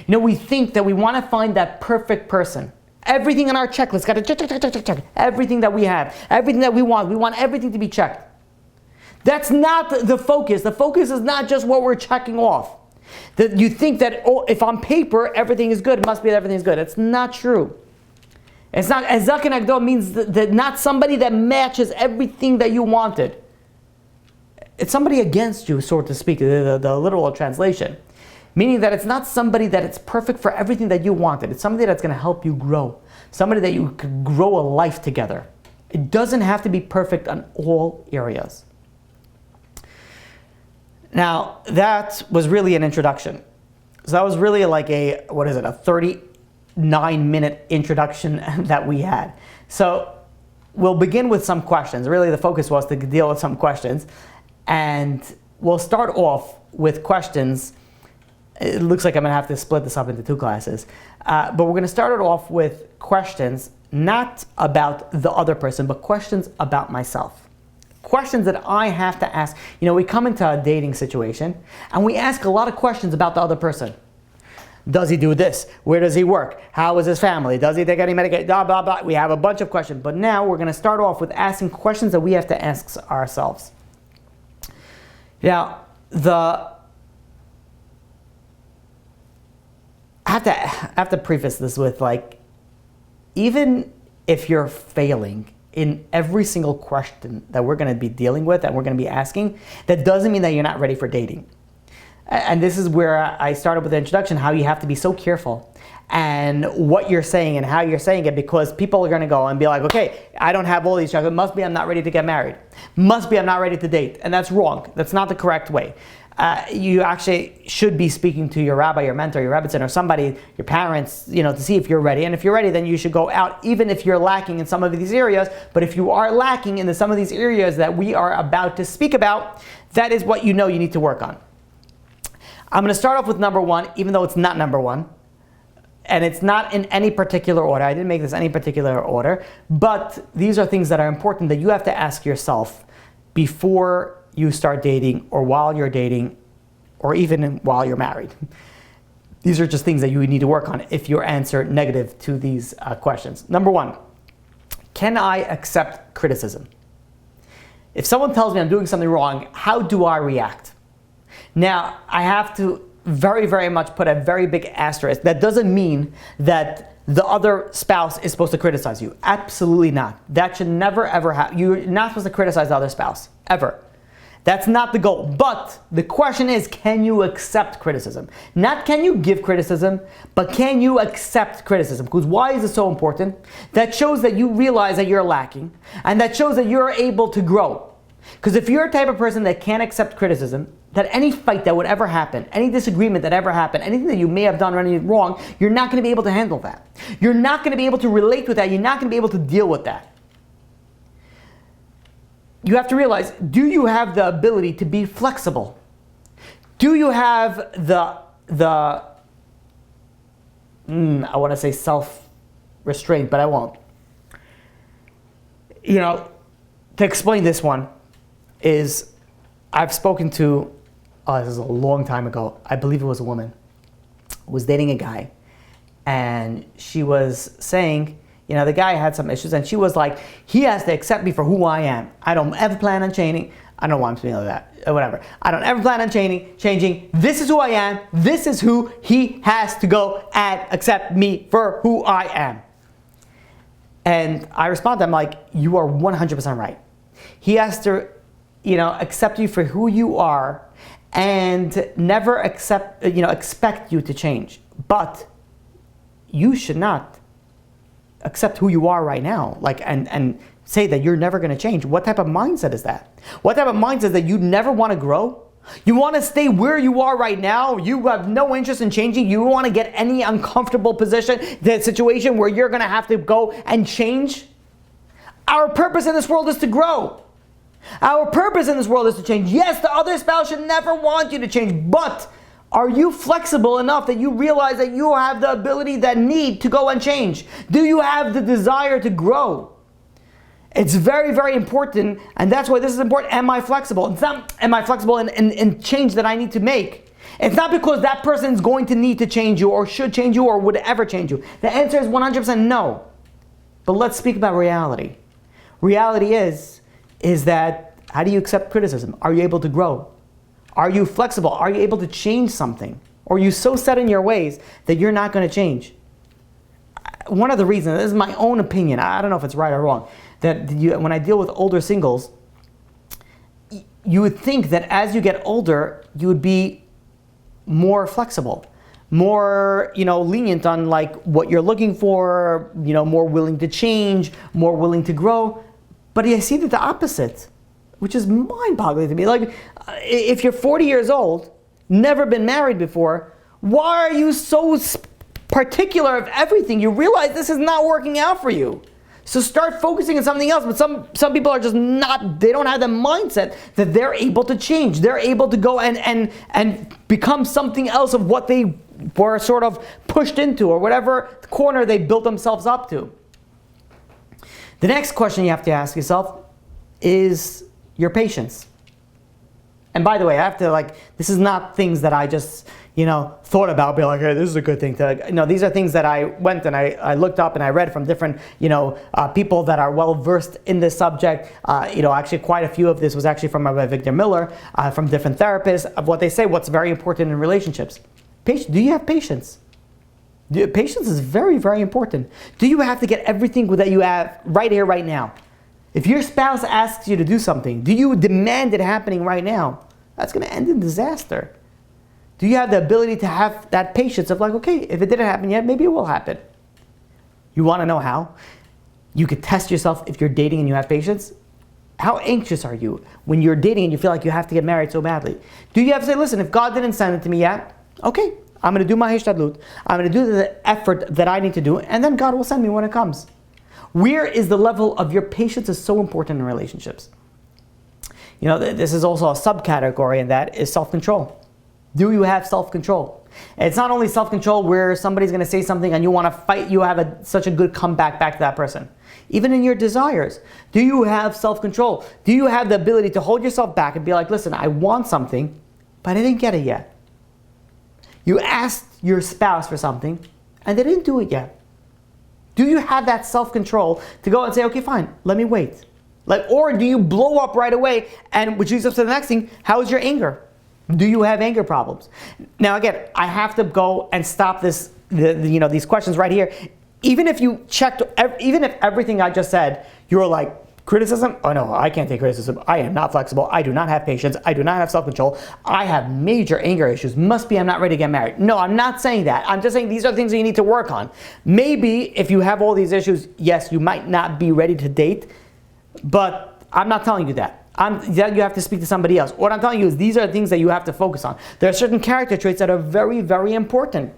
We think that we want to find that perfect person. Everything on our checklist, got to check. Everything that we have, everything that we want everything to be checked. That's not the focus. The focus is not just what we're checking off. That you think that if on paper everything is good, it must be that everything is good. It's not true. It's not. Ezer kenegdo means that not somebody that matches everything that you wanted. It's somebody against you, so to speak, the literal translation. Meaning that it's not somebody that it's perfect for everything that you wanted. It's somebody that's going to help you grow. Somebody that you could grow a life together. It doesn't have to be perfect on all areas. Now, that was really an introduction. So that was really like a 39-minute introduction that we had. So we'll begin with some questions. Really, the focus was to deal with some questions. And we'll start off with questions. It looks like I'm going to have to split this up into two classes. But we're going to start it off with questions, not about the other person, but questions about myself. questions that I have to ask. We come into a dating situation and we ask a lot of questions about the other person. Does he do this? Where does he work? How is his family? Does he take any medication? Blah, blah, blah. We have a bunch of questions. But now we're going to start off with asking questions that we have to ask ourselves. Now, I have to preface this with, even if you're failing in every single question that we're going to be dealing with and we're going to be asking, that doesn't mean that you're not ready for dating. And this is where I started with the introduction, how you have to be so careful and what you're saying and how you're saying it, because people are going to go and be like, okay, I don't have all these jobs. It must be I'm not ready to get married. Must be I'm not ready to date. And that's wrong. That's not the correct way. You actually should be speaking to your rabbi, your mentor, your rebbitzin, or somebody, your parents, to see if you're ready. And if you're ready, then you should go out, even if you're lacking in some of these areas. But if you are lacking in some of these areas that we are about to speak about, that is what you need to work on. I'm going to start off with number one, even though it's not number one. And it's not in any particular order. I didn't make this any particular order. But these are things that are important that you have to ask yourself before you start dating, or while you're dating, or even while you're married. These are just things that you need to work on if you answer negative to these questions. Number one, can I accept criticism? If someone tells me I'm doing something wrong, how do I react? Now, I have to very, very much put a very big asterisk. That doesn't mean that the other spouse is supposed to criticize you. Absolutely not. That should never, ever happen. You're not supposed to criticize the other spouse, ever. That's not the goal. But the question is, can you accept criticism? Not can you give criticism, but can you accept criticism? Because why is it so important? That shows that you realize that you're lacking, and that shows that you're able to grow. Because if you're a type of person that can't accept criticism, that any fight that would ever happen, any disagreement that ever happened, anything that you may have done or anything wrong, you're not going to be able to handle that. You're not going to be able to relate with that. You're not going to be able to deal with that. You have to realize, do you have the ability to be flexible? Do you have I want to say self-restraint, but I won't. To explain this one is, I've spoken to, this is a long time ago, I believe it was a woman, was dating a guy, and she was saying, the guy had some issues, and she was like, he has to accept me for who I am. I don't ever plan on changing. I don't know why I'm speaking like that, or whatever. I don't ever plan on changing. This is who I am. This is who he has to go and accept me for who I am. And I respond, I'm like, you are 100% right. He has to, accept you for who you are and never expect you to change. But you should not accept who you are right now, and say that you're never going to change. What type of mindset is that? What type of mindset is that you never want to grow? You want to stay where you are right now? You have no interest in changing? You want to get any uncomfortable position, the situation where you're going to have to go and change? Our purpose in this world is to grow. Our purpose in this world is to change. Yes, the other spouse should never want you to change, but are you flexible enough that you realize that you have the ability, that need to go and change? Do you have the desire to grow? It's very, very important, and that's why this is important. Am I flexible? It's not, am I flexible in change that I need to make? It's not because that person is going to need to change you, or should change you, or would ever change you. The answer is 100% no. But let's speak about reality. Reality is that, how do you accept criticism? Are you able to grow? Are you flexible? Are you able to change something? Or are you so set in your ways that you're not going to change? One of the reasons, this is my own opinion, I don't know if it's right or wrong, that when I deal with older singles, you would think that as you get older, you would be more flexible, more lenient on what you're looking for, more willing to change, more willing to grow. But I see that the opposite, which is mind-boggling to me. If you're 40 years old, never been married before, why are you so particular of everything? You realize this is not working out for you. So start focusing on something else. But some people are just not, they don't have the mindset that they're able to change. They're able to go and become something else of what they were sort of pushed into, or whatever corner they built themselves up to. The next question you have to ask yourself is, your patience. And by the way, I have to this is not things that I just, thought about, be like, hey, this is a good thing to, no, these are things that I went and I looked up and I read from different, people that are well versed in this subject. Actually quite a few of this was actually from Rabbi Victor Miller, from different therapists, of what they say, what's very important in relationships. Do you have patience? Patience is very, very important. Do you have to get everything that you have right here, right now? If your spouse asks you to do something, do you demand it happening right now? That's going to end in disaster. Do you have the ability to have that patience of okay, if it didn't happen yet, maybe it will happen? You want to know how? You could test yourself if you're dating and you have patience. How anxious are you when you're dating and you feel like you have to get married so badly? Do you have to say, listen, if God didn't send it to me yet, okay, I'm going to do my hishtadlut. I'm going to do the effort that I need to do, and then God will send me when it comes. Where is the level of your patience is so important in relationships? This is also a subcategory, and that is self-control. Do you have self-control? It's not only self-control where somebody's going to say something and you want to fight, you have such a good comeback back to that person. Even in your desires, do you have self-control? Do you have the ability to hold yourself back and be like, listen, I want something, but I didn't get it yet. You asked your spouse for something and they didn't do it yet. Do you have that self-control to go and say, okay, fine, let me wait? Or do you blow up right away, and which leads us to the next thing, how is your anger? Do you have anger problems? Now again, I have to go and stop these questions right here. Even if you checked, even if everything I just said, you're like, criticism? Oh no, I can't take criticism. I am not flexible. I do not have patience. I do not have self-control. I have major anger issues. Must be I'm not ready to get married. No, I'm not saying that. I'm just saying these are things that you need to work on. Maybe if you have all these issues, yes, you might not be ready to date, but I'm not telling you that. You have to speak to somebody else. What I'm telling you is these are things that you have to focus on. There are certain character traits that are very, very important.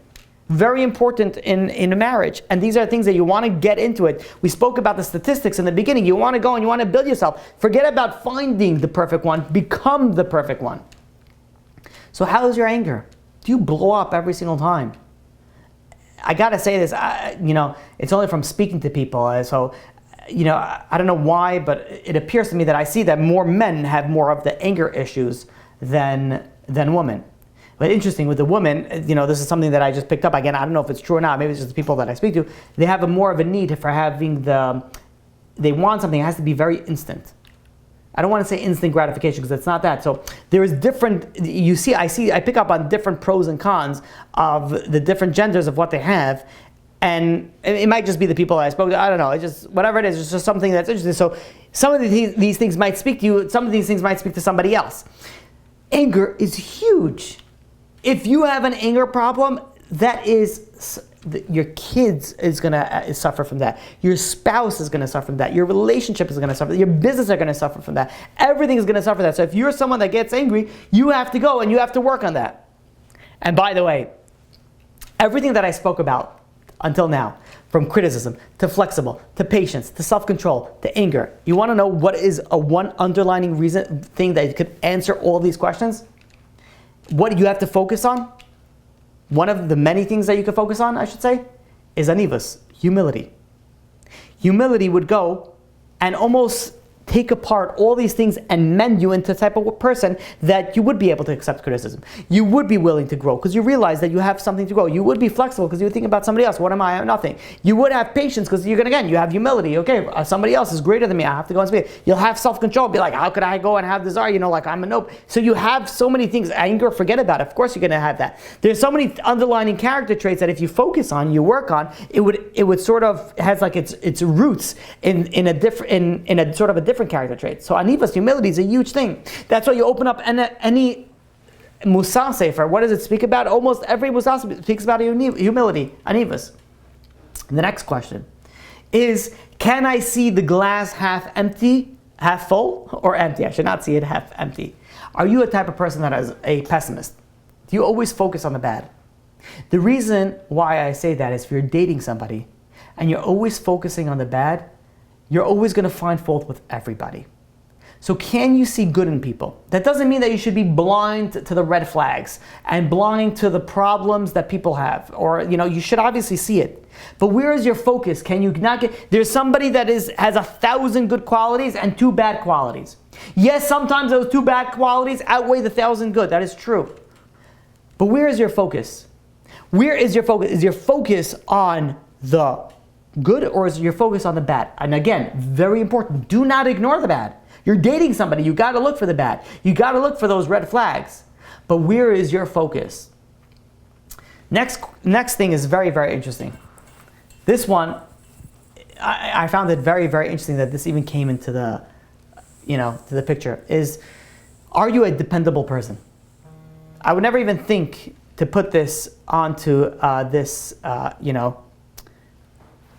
Very important in a marriage. And these are things that you want to get into it. We spoke about the statistics in the beginning. You want to go and you want to build yourself. Forget about finding the perfect one. Become the perfect one. So how is your anger? Do you blow up every single time? I got to say this, it's only from speaking to people. I don't know why, but it appears to me that I see that more men have more of the anger issues than women. But interesting, with the women, this is something that I just picked up. Again, I don't know if it's true or not. Maybe it's just the people that I speak to. They have more of a need for having they want something. It has to be very instant. I don't want to say instant gratification because it's not that. So there is different, I pick up on different pros and cons of the different genders of what they have. And it might just be the people that I spoke to. I don't know. It's just, whatever it is, it's just something that's interesting. So some of these things might speak to you. Some of these things might speak to somebody else. Anger is huge. If you have an anger problem, that is, your kids is going to suffer from that. Your spouse is going to suffer from that. Your relationship is going to suffer. Your business are going to suffer from that. Everything is going to suffer from that. So if you're someone that gets angry, you have to go and you have to work on that. And by the way, everything that I spoke about until now, from criticism to flexible to patience to self-control to anger, you want to know what is a one underlining thing that could answer all these questions? What you have to focus on, one of the many things that you can focus on, I should say, is anivus, humility. Humility would go and almost take apart all these things and mend you into the type of person that you would be able to accept criticism. You would be willing to grow because you realize that you have something to grow. You would be flexible because you would think about somebody else. What am I? I'm nothing. You would have patience because you have humility. Okay, somebody else is greater than me. I have to go and speak. You'll have self-control. Be like, how could I go and have desire? I'm a nope. So you have so many things. Anger, forget about it. Of course you're going to have that. There's so many underlining character traits that if you focus on, you work on, it would sort of has like its roots in a sort of a different character trait. So anivas, humility, is a huge thing. That's why you open up any Musar Sefer. What does it speak about? Almost every Musar speaks about humility, anivas. The next question is, can I see the glass half empty, half full, or empty? I should not see it half empty. Are you a type of person that is a pessimist? Do you always focus on the bad? The reason why I say that is if you're dating somebody and you're always focusing on the bad, you're always going to find fault with everybody. So can you see good in people? That doesn't mean that you should be blind to the red flags and blind to the problems that people have. Or, you should obviously see it. But where is your focus? Can you not there's somebody that has 1,000 good qualities and 2 bad qualities. Yes, sometimes those two bad qualities outweigh the 1,000 good. That is true. But where is your focus? Where is your focus? Is your focus on the good or is your focus on the bad? And again, very important, do not ignore the bad. You're dating somebody, you got to look for the bad. You got to look for those red flags. But where is your focus? Next thing is very, very interesting. This one, I found it very, very interesting that this even came into the, to the picture, is, are you a dependable person? I would never even think to put this onto this,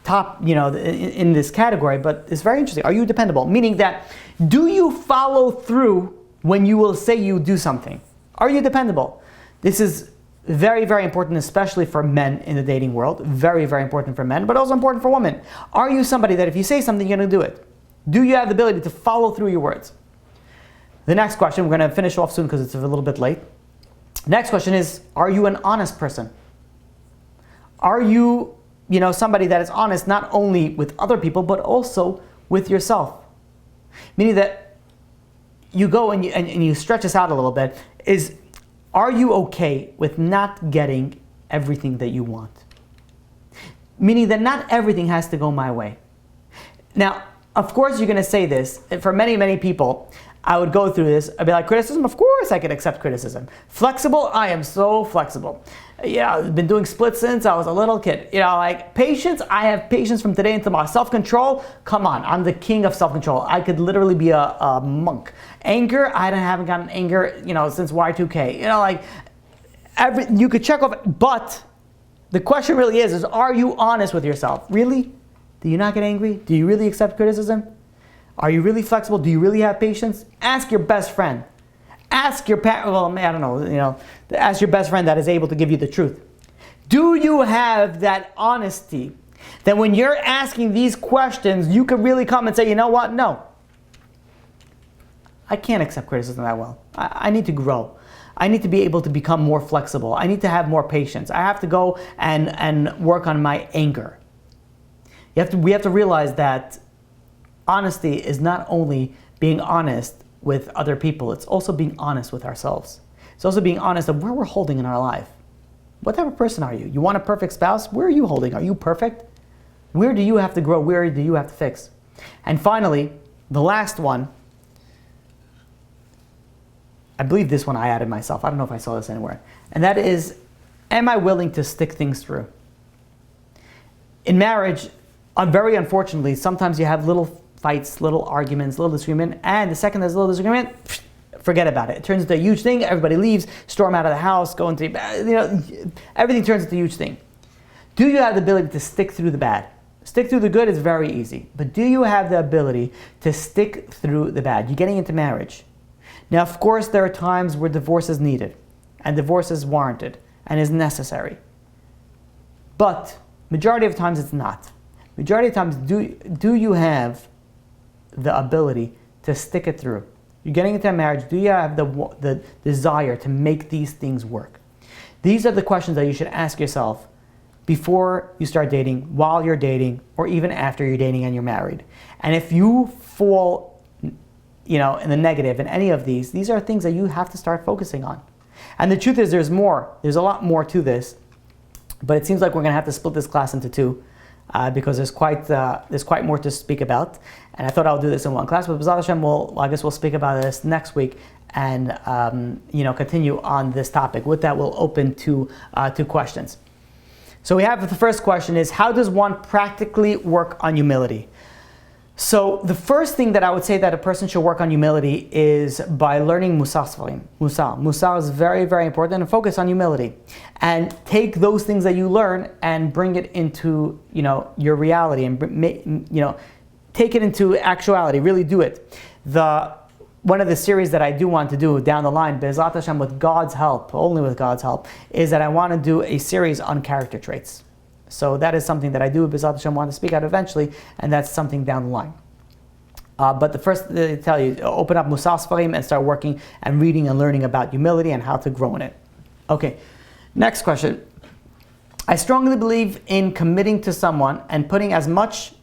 top, in this category, but it's very interesting. Are you dependable? Meaning that, do you follow through when you will say you do something? Are you dependable? This is very, very important, especially for men in the dating world. Very, very important for men, but also important for women. Are you somebody that if you say something, you're going to do it? Do you have the ability to follow through your words? The next question, we're going to finish off soon because it's a little bit late. Next question is, are you an honest person? Are you, somebody that is honest not only with other people, but also with yourself? Meaning that you go and you stretch this out a little bit, is, are you okay with not getting everything that you want? Meaning that not everything has to go my way. Now, of course you're going to say this, and for many, many people, I would go through this, I'd be like, criticism? Of course I can accept criticism. Flexible? I am so flexible. I've been doing splits since I was a little kid. Patience? I have patience from today until tomorrow. Self-control? Come on, I'm the king of self-control. I could literally be a monk. Anger? I haven't gotten anger, since Y2K. You could check off, but the question really is are you honest with yourself? Really? Do you not get angry? Do you really accept criticism? Are you really flexible? Do you really have patience? Ask your best friend. Ask your ask your best friend that is able to give you the truth. Do you have that honesty that when you're asking these questions, you could really come and say, you know what? No. I can't accept criticism that well. I need to grow. I need to be able to become more flexible. I need to have more patience. I have to go and work on my anger. We have to realize that honesty is not only being honest with other people, it's also being honest with ourselves. It's also being honest of where we're holding in our life. What type of person are you? You want a perfect spouse? Where are you holding? Are you perfect? Where do you have to grow? Where do you have to fix? And finally, the last one, I believe this one I added myself. I don't know if I saw this anywhere. And that is, am I willing to stick things through? In marriage, very unfortunately, sometimes you have little fights, little arguments, little disagreement, and the second there's a little disagreement, forget about it. It turns into a huge thing, everybody leaves, storm out of the house, go into, everything turns into a huge thing. Do you have the ability to stick through the bad? Stick through the good is very easy, but do you have the ability to stick through the bad? You're getting into marriage. Now, of course, there are times where divorce is needed, and divorce is warranted, and is necessary. But, majority of times it's not. Majority of times, do you have the ability to stick it through? You're getting into a marriage, do you have the desire to make these things work? These are the questions that you should ask yourself before you start dating, while you're dating, or even after you're dating and you're married. And if you fall, in the negative in any of these are things that you have to start focusing on. And the truth is there's more. There's a lot more to this, but it seems like we're going to have to split this class into two. Because there's quite more to speak about, and I thought I'll do this in one class. But B'ezrat Hashem, I guess we'll speak about this next week, and continue on this topic. With that, we'll open to questions. So we have the first question is, how does one practically work on humility? So the first thing that I would say that a person should work on humility is by learning Musar Sfarim. Musar is very, very important, and focus on humility. And take those things that you learn and bring it into, your reality, and take it into actuality, really do it. One of the series that I do want to do down the line, B'ezrat Hashem, with God's help, only with God's help, is that I want to do a series on character traits. So that is something that I do, B'ezrat Hashem, want to speak out eventually, and that's something down the line. But the first, they tell you, open up Musar Sfarim and start working and reading and learning about humility and how to grow in it. Okay, next question. I strongly believe in committing to someone and putting as much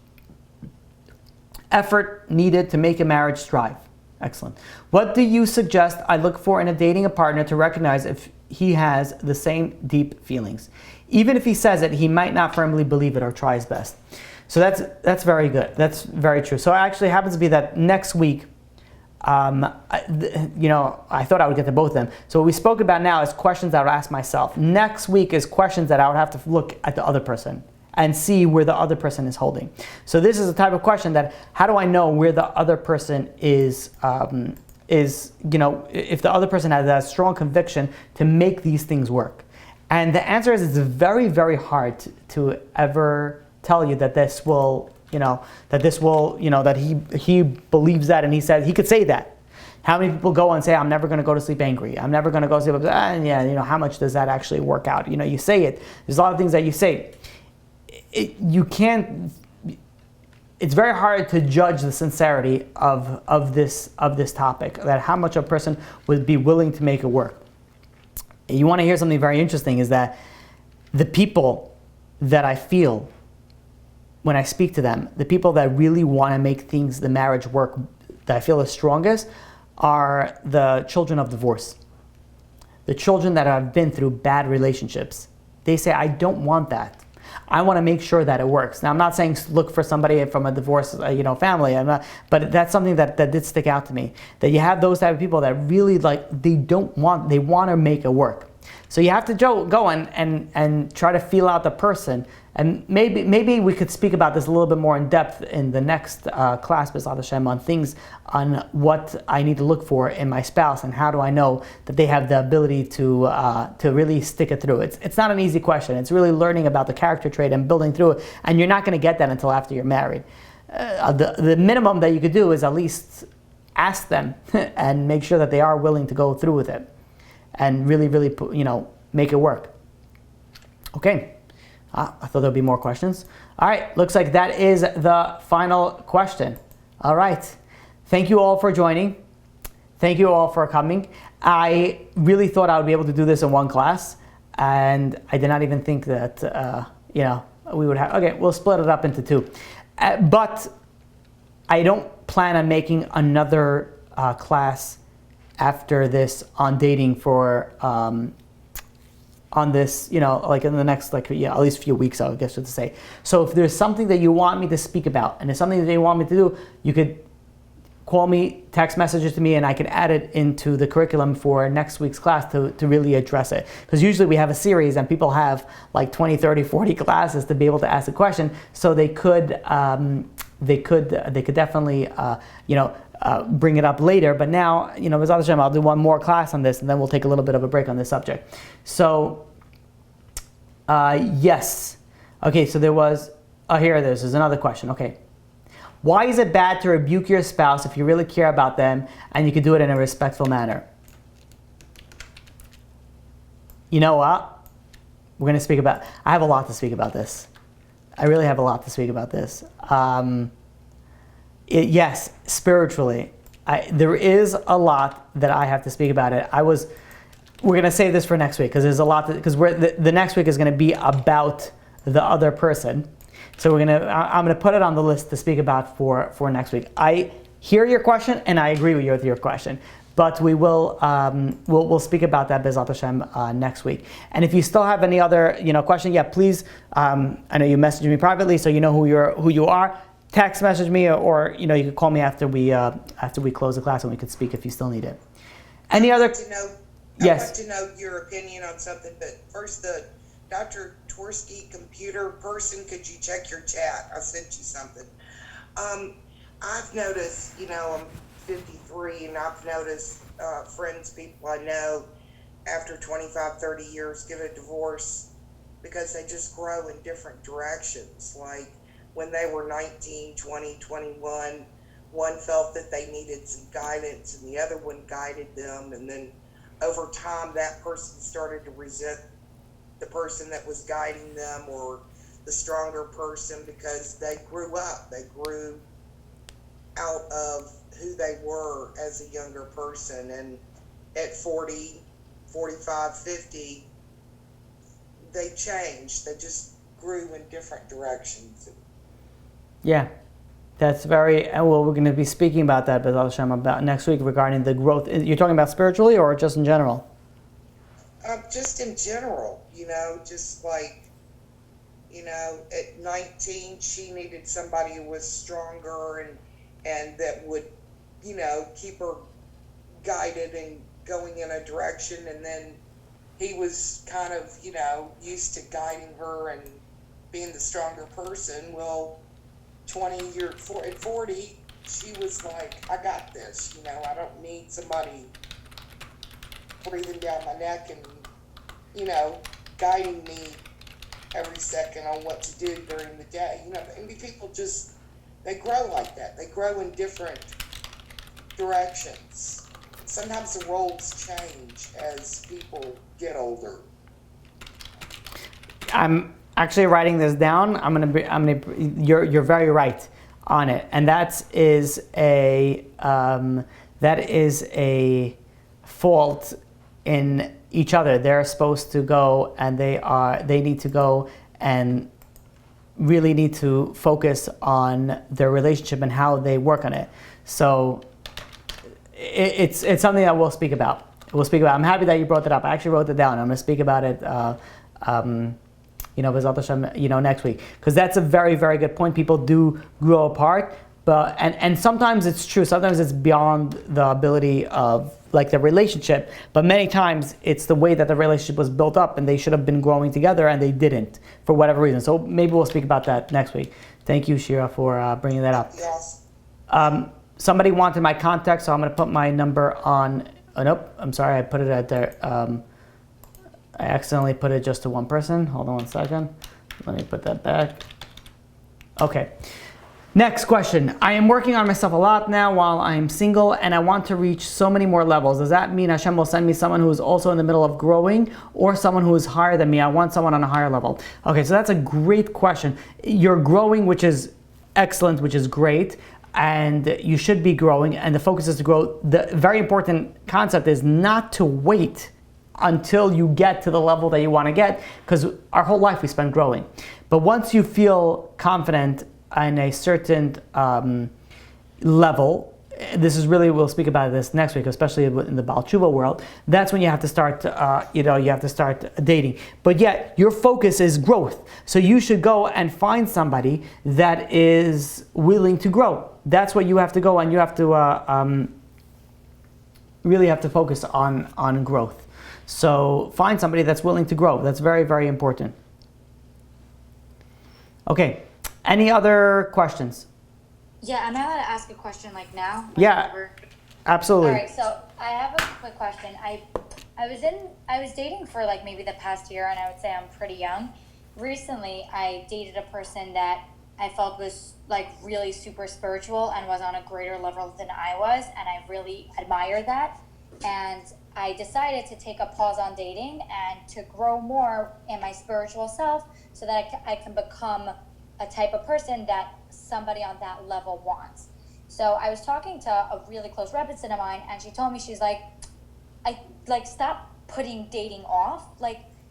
effort needed to make a marriage thrive. Excellent. What do you suggest I look for in a dating a partner to recognize if he has the same deep feelings? Even if he says it, he might not firmly believe it or try his best. So that's very good. That's very true. So it actually happens to be that next week, I thought I would get to both of them. So what we spoke about now is questions I would ask myself. Next week is questions that I would have to look at the other person and see where the other person is holding. So this is a type of question that, how do I know where the other person is, if the other person has that strong conviction to make these things work? And the answer is, it's very, very hard to ever tell you that this will, that he believes that, and he could say that. How many people go and say, I'm never going to go to sleep angry. I'm never going to go to sleep, how much does that actually work out? You say it. There's a lot of things that you say. It's very hard to judge the sincerity of this topic, that how much a person would be willing to make it work. You want to hear something very interesting, is that the people that I feel when I speak to them, the people that really want to make the marriage work, that I feel the strongest, are the children of divorce. The children that have been through bad relationships. They say, I don't want that. I want to make sure that it works. Now, I'm not saying look for somebody from a divorced, family. But that's something that did stick out to me. That you have those type of people that really they want to make it work. So you have to go and try to feel out the person. And maybe we could speak about this a little bit more in depth in the next class, B'ezrat Hashem, on what I need to look for in my spouse, and how do I know that they have the ability to really stick it through. It's not an easy question. It's really learning about the character trait and building through it, and you're not going to get that until after you're married. The minimum that you could do is at least ask them and make sure that they are willing to go through with it, and really, really, make it work. Okay. I thought there'd be more questions. All right, looks like that is the final question. All right. Thank you all for joining. Thank you all for coming. I really thought I would be able to do this in one class, and I did not even think that, we would have. Okay, we'll split it up into two. But I don't plan on making another class after this on dating for on this, in the next, at least few weeks, I guess what to say. So if there's something that you want me to speak about, and there's something that you want me to do, you could call me, text messages to me, and I can add it into the curriculum for next week's class to really address it. Because usually we have a series, and people have 20, 30, 40 classes to be able to ask a question, so they could definitely, bring it up later. But now, B'ezrat Hashem, I'll do one more class on this, and then we'll take a little bit of a break on this subject. So, yes. Okay, so there's another question. Okay. Why is it bad to rebuke your spouse if you really care about them and you can do it in a respectful manner? You know what? We're going to speak about, I have a lot to speak about this. I really have a lot to speak about this. Yes, spiritually, there is a lot that I have to speak about it. We're going to save this for next week, because there's a lot, because the next week is going to be about the other person. So I'm going to put it on the list to speak about for next week. I hear your question, and I agree with your question. But we will we'll speak about that, B'ezrat Hashem, next week. And if you still have any other question, please. I know you messaged me privately, so you know who you are. Text message me, or you can call me after we close the class, and we could speak if you still need it. Any other? Yes. I want to know your opinion on something, but first, the Dr. Tversky computer person, could you check your chat? I sent you something. I've noticed, I'm 53, and I've noticed people I know after 25, 30 years get a divorce because they just grow in different directions. Like when they were 19, 20, 21, one felt that they needed some guidance and the other one guided them. And then over time, that person started to resent the person that was guiding them, or the stronger person, because they grew up. They grew out of who they were as a younger person. And at 40, 45, 50, they changed. They just grew in different directions. Yeah. That's well, we're going to be speaking about that, B'ezras Hashem, about next week regarding the growth. You're talking about spiritually or just in general? Just in general, just like, at 19, she needed somebody who was stronger and that would, keep her guided and going in a direction. And then he was kind of, used to guiding her and being the stronger person. Well, at 40, she was like, I got this, I don't need somebody breathing down my neck and, guiding me every second on what to do during the day. And people just, they grow like that. They grow in different directions. Sometimes the roles change as people get older. I'm actually writing this down. You're very right on it. And that is a fault in each other. They're supposed to go and they need to go and really need to focus on their relationship and how they work on it. So it's something that we'll speak about. I'm happy that you brought that up. I actually wrote it down. I'm going to speak about it B'ezras Hashem, next week, because that's a very, very good point. People do grow apart, but and sometimes it's true. Sometimes it's beyond the ability of like the relationship, but many times it's the way that the relationship was built up, and they should have been growing together, and they didn't for whatever reason. So maybe we'll speak about that next week. Thank you, Shira, for bringing that up. Yes. Somebody wanted my contact, so I'm going to put my number on. Oh, nope, I'm sorry, I put it at there. I accidentally put it just to one person. Hold on 1 second. Let me put that back. Okay. Next question. I am working on myself a lot now while I am single, and I want to reach so many more levels. Does that mean Hashem will send me someone who is also in the middle of growing, or someone who is higher than me? I want someone on a higher level. Okay, so that's a great question. You're growing, which is excellent, which is great, and you should be growing, and the focus is to grow. The very important concept is not to wait until you get to the level that you want to get, because our whole life we spend growing. But once you feel confident in a certain level, this is really, we'll speak about this next week, especially in the Baal Tshuva world, that's when you have to start, you have to start dating. But yet, your focus is growth. So you should go and find somebody that is willing to grow. That's what you have to go, and you have to really have to focus on growth. So find somebody that's willing to grow. That's very, very important. Okay, any other questions? Yeah, am I allowed to ask a question like now? Yeah, absolutely. All right, so I have a quick question. I was dating for like maybe the past year, and I would say I'm pretty young. Recently, I dated a person that I felt was like really super spiritual and was on a greater level than I was, and I really admired that. And I decided to take a pause on dating and to grow more in my spiritual self so that I can become a type of person that somebody on that level wants. So I was talking to a really close Rebbitzin of mine, and she told me, she's like, stop putting dating off.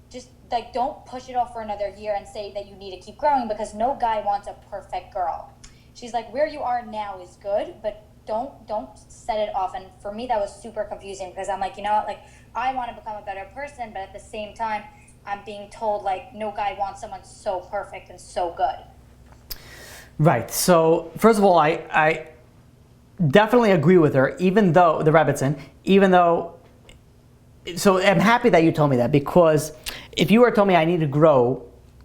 Just don't push it off for another year and say that you need to keep growing, because no guy wants a perfect girl. She's like, where you are now is good, but don't set it off. And for me, that was super confusing, because I'm like, I want to become a better person, but at the same time, I'm being told like no guy wants someone so perfect and so good. Right. So first of all, I definitely agree with her, even though so I'm happy that you told me that, because if you were told me I need to grow,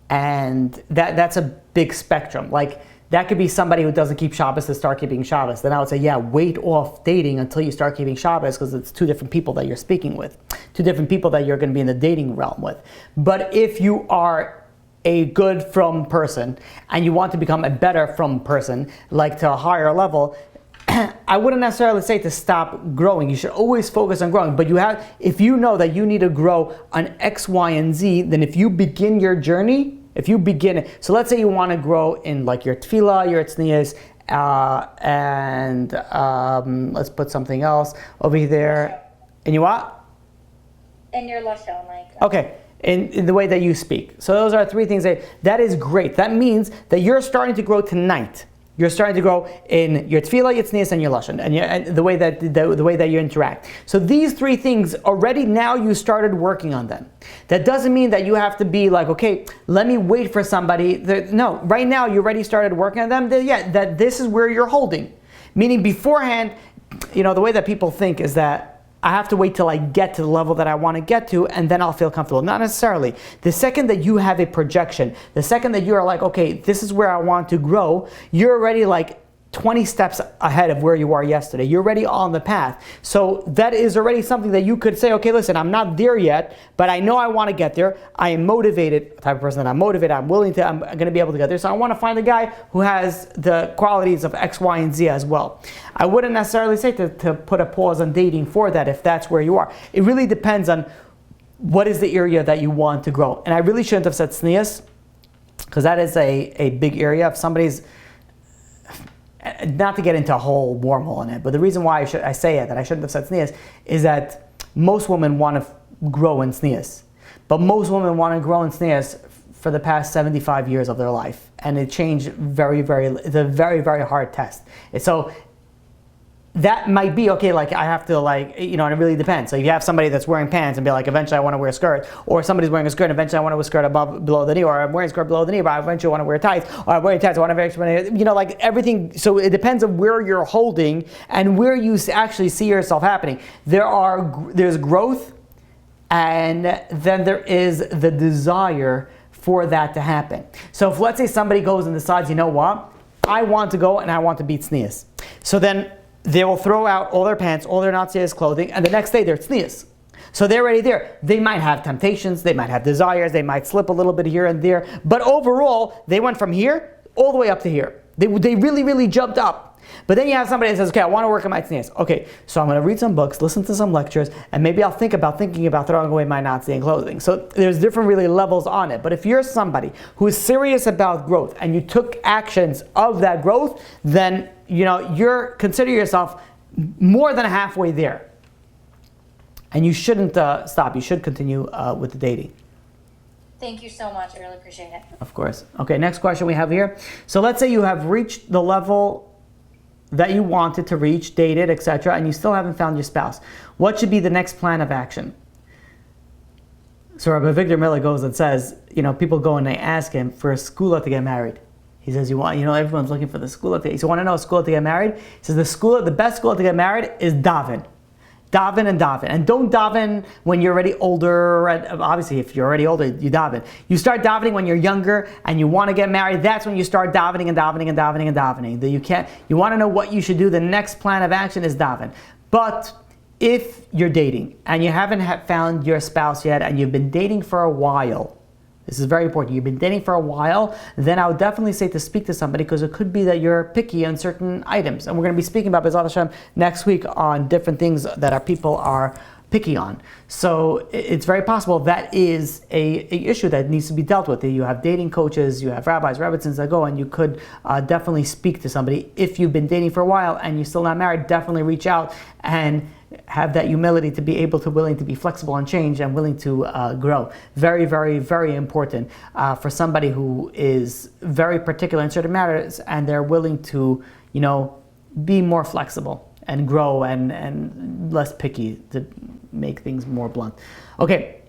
and that's a big spectrum. Like, that could be somebody who doesn't keep Shabbos to start keeping Shabbos. Then I would say, yeah, wait off dating until you start keeping Shabbos, because it's two different people that you're speaking with, two different people that you're going to be in the dating realm with. But if you are a good from person and you want to become a better from person, like to a higher level, I wouldn't necessarily say to stop growing. You should always focus on growing. But if you know that you need to grow on X, Y, and Z, then if you begin your journey, so let's say you want to grow in like your tefillah, your tznius, and let's put something else over there. And you what? In your lashon, Okay, in the way that you speak. So those are three things that is great. That means that you're starting to grow tonight. You're starting to grow in your tefillah, your tznius, and your lashon, and the way that you interact. So these three things already now you started working on them. That doesn't mean that you have to be like, okay, let me wait for somebody. No, right now you already started working on them. That this is where you're holding. Meaning beforehand, the way that people think is that I have to wait till I get to the level that I want to get to, and then I'll feel comfortable. Not necessarily. The second that you have a projection, the second that you are like, okay, this is where I want to grow, you're already like 20 steps ahead of where you are yesterday. You're already on the path. So that is already something that you could say, okay, listen, I'm not there yet, but I know I want to get there. I am motivated, the type of person that I'm motivated, I'm going to be able to get there. So I want to find a guy who has the qualities of X, Y, and Z as well. I wouldn't necessarily say to put a pause on dating for that if that's where you are. It really depends on what is the area that you want to grow. And I really shouldn't have said tznius, because that is a big area. If somebody's, not to get into a whole wormhole in it, but the reason why I say it, that I shouldn't have said tznius, is that most women want to grow in tznius. But most women want to grow in tznius for the past 75 years of their life. And it changed it's a very, very hard test. And so that might be okay, like I have to and it really depends. So if you have somebody that's wearing pants and be like, eventually I want to wear a skirt, or somebody's wearing a skirt and eventually I want to wear a skirt below the knee, or I'm wearing a skirt below the knee, but I eventually want to wear tights, or I'm wearing tights, I want to wear, everything. So it depends on where you're holding and where you actually see yourself happening. There's growth, and then there is the desire for that to happen. So if let's say somebody goes and decides, you know what, I want to go and I want to beat tznius. So then they will throw out all their pants, all their not tznius clothing, and the next day they're tznius. So they're already there. They might have temptations, they might have desires, they might slip a little bit here and there, but overall, they went from here all the way up to here. They really, really jumped up. But then you have somebody that says, okay, I want to work on my tznius. Okay, so I'm going to read some books, listen to some lectures, and maybe I'll thinking about throwing away my not tznius clothing. So there's different really levels on it. But if you're somebody who is serious about growth and you took actions of that growth, then you're consider yourself more than halfway there. And you shouldn't stop. You should continue with the dating. Thank you so much. I really appreciate it. Of course. Okay, next question we have here. So let's say you have reached the level that you wanted to reach, dated, etc., and you still haven't found your spouse. What should be the next plan of action? So Rabbi Victor Miller goes and says, people go and they ask him for a skula to get married. He says, everyone's looking for the skula to get. So you want to know a skula to get married? He says the best skula to get married is daven. Daven and daven. And don't daven when you're already older. Obviously, if you're already older, you daven. You start davening when you're younger and you want to get married. That's when you start davening and davening and davening and davening. You want to know what you should do. The next plan of action is daven. But if you're dating and you haven't found your spouse yet and you've been dating for a while, this is very important. You've been dating for a while, then I would definitely say to speak to somebody, because it could be that you're picky on certain items. And we're going to be speaking about B'ezrat Hashem next week on different things that our people are picky on. So it's very possible that is a issue that needs to be dealt with. You have dating coaches, you have rabbis, rebbitzins that go, and you could definitely speak to somebody. If you've been dating for a while and you're still not married, definitely reach out and have that humility to be willing to be flexible and change and willing to grow. Very, very, very important for somebody who is very particular in certain matters and they're willing to, be more flexible and grow and less picky, to make things more blunt. Okay,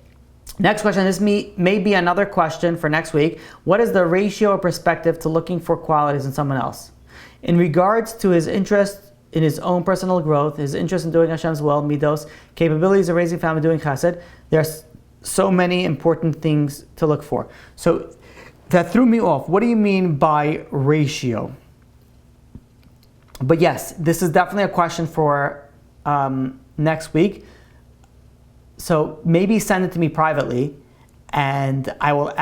next question. This may be another question for next week. What is the ratio or perspective to looking for qualities in someone else? In regards to his interest in his own personal growth, his interest in doing Hashem's will, midos, capabilities of raising family, doing chesed, there's so many important things to look for. So that threw me off. What do you mean by ratio? But yes, this is definitely a question for next week. So maybe send it to me privately, and I will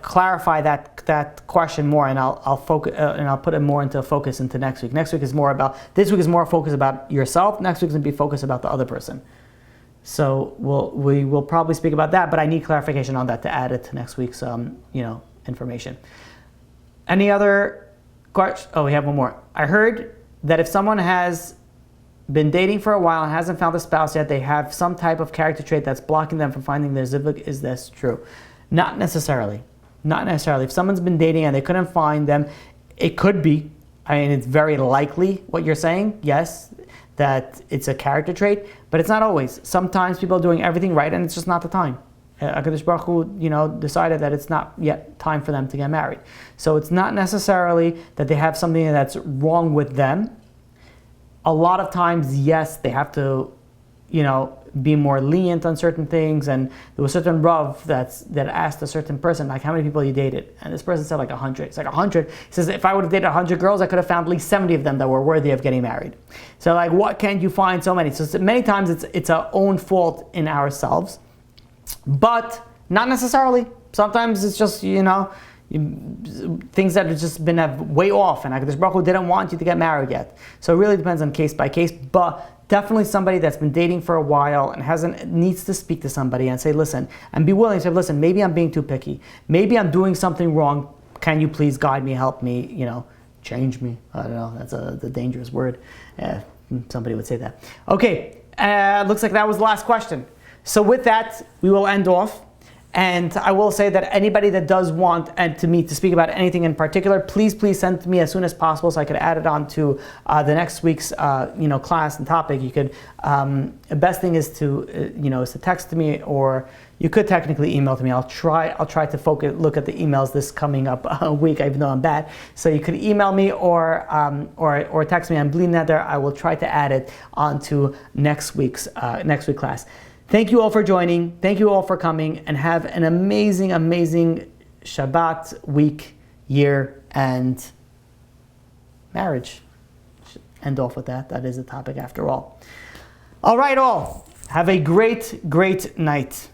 clarify that question more, and I'll focus and I'll put it more into focus into next week. This week is more focus about yourself. Next week is going to be focus about the other person. So we will probably speak about that, but I need clarification on that to add it to next week's information. Any other questions? Oh, we have one more. I heard that if someone has been dating for a while and hasn't found a spouse yet, they have some type of character trait that's blocking them from finding their zivug. Is this true? Not necessarily. Not necessarily. If someone's been dating and they couldn't find them, it could be. I mean, it's very likely what you're saying, yes, that it's a character trait, but it's not always. Sometimes people are doing everything right and it's just not the time. HaKadosh Baruch Hu, decided that it's not yet time for them to get married. So it's not necessarily that they have something that's wrong with them. A lot of times, yes, they have to, be more lenient on certain things. And there was a certain Rav that asked a certain person, like, how many people you dated? And this person said like 100. It's like 100. He says, if I would have dated 100 girls, I could have found at least 70 of them that were worthy of getting married. So like, what can't you find so many? So many times it's our own fault in ourselves, but not necessarily. Sometimes it's just, things that have just been way off, and HaKadosh Baruch Hu didn't want you to get married yet. So it really depends on case by case, but definitely somebody that's been dating for a while and needs to speak to somebody and say, listen, and be willing to say, listen, maybe I'm being too picky. Maybe I'm doing something wrong. Can you please guide me, help me, change me? I don't know, that's a dangerous word. Somebody would say that. Okay, looks like that was the last question. So with that, we will end off. And I will say that anybody that does want me to speak about anything in particular, please send to me as soon as possible so I could add it on to the next week's class and topic. You could the best thing is to text to me, or you could technically email to me. I'll try to look at the emails this coming up week, even though I'm bad. So you could email me or text me. I'm bleeding out there. I will try to add it onto next week's class. Thank you all for joining. Thank you all for coming, and have an amazing, amazing Shabbat, week, year, and marriage. End off with that. That is a topic after all. All right, all. Have a great, great night.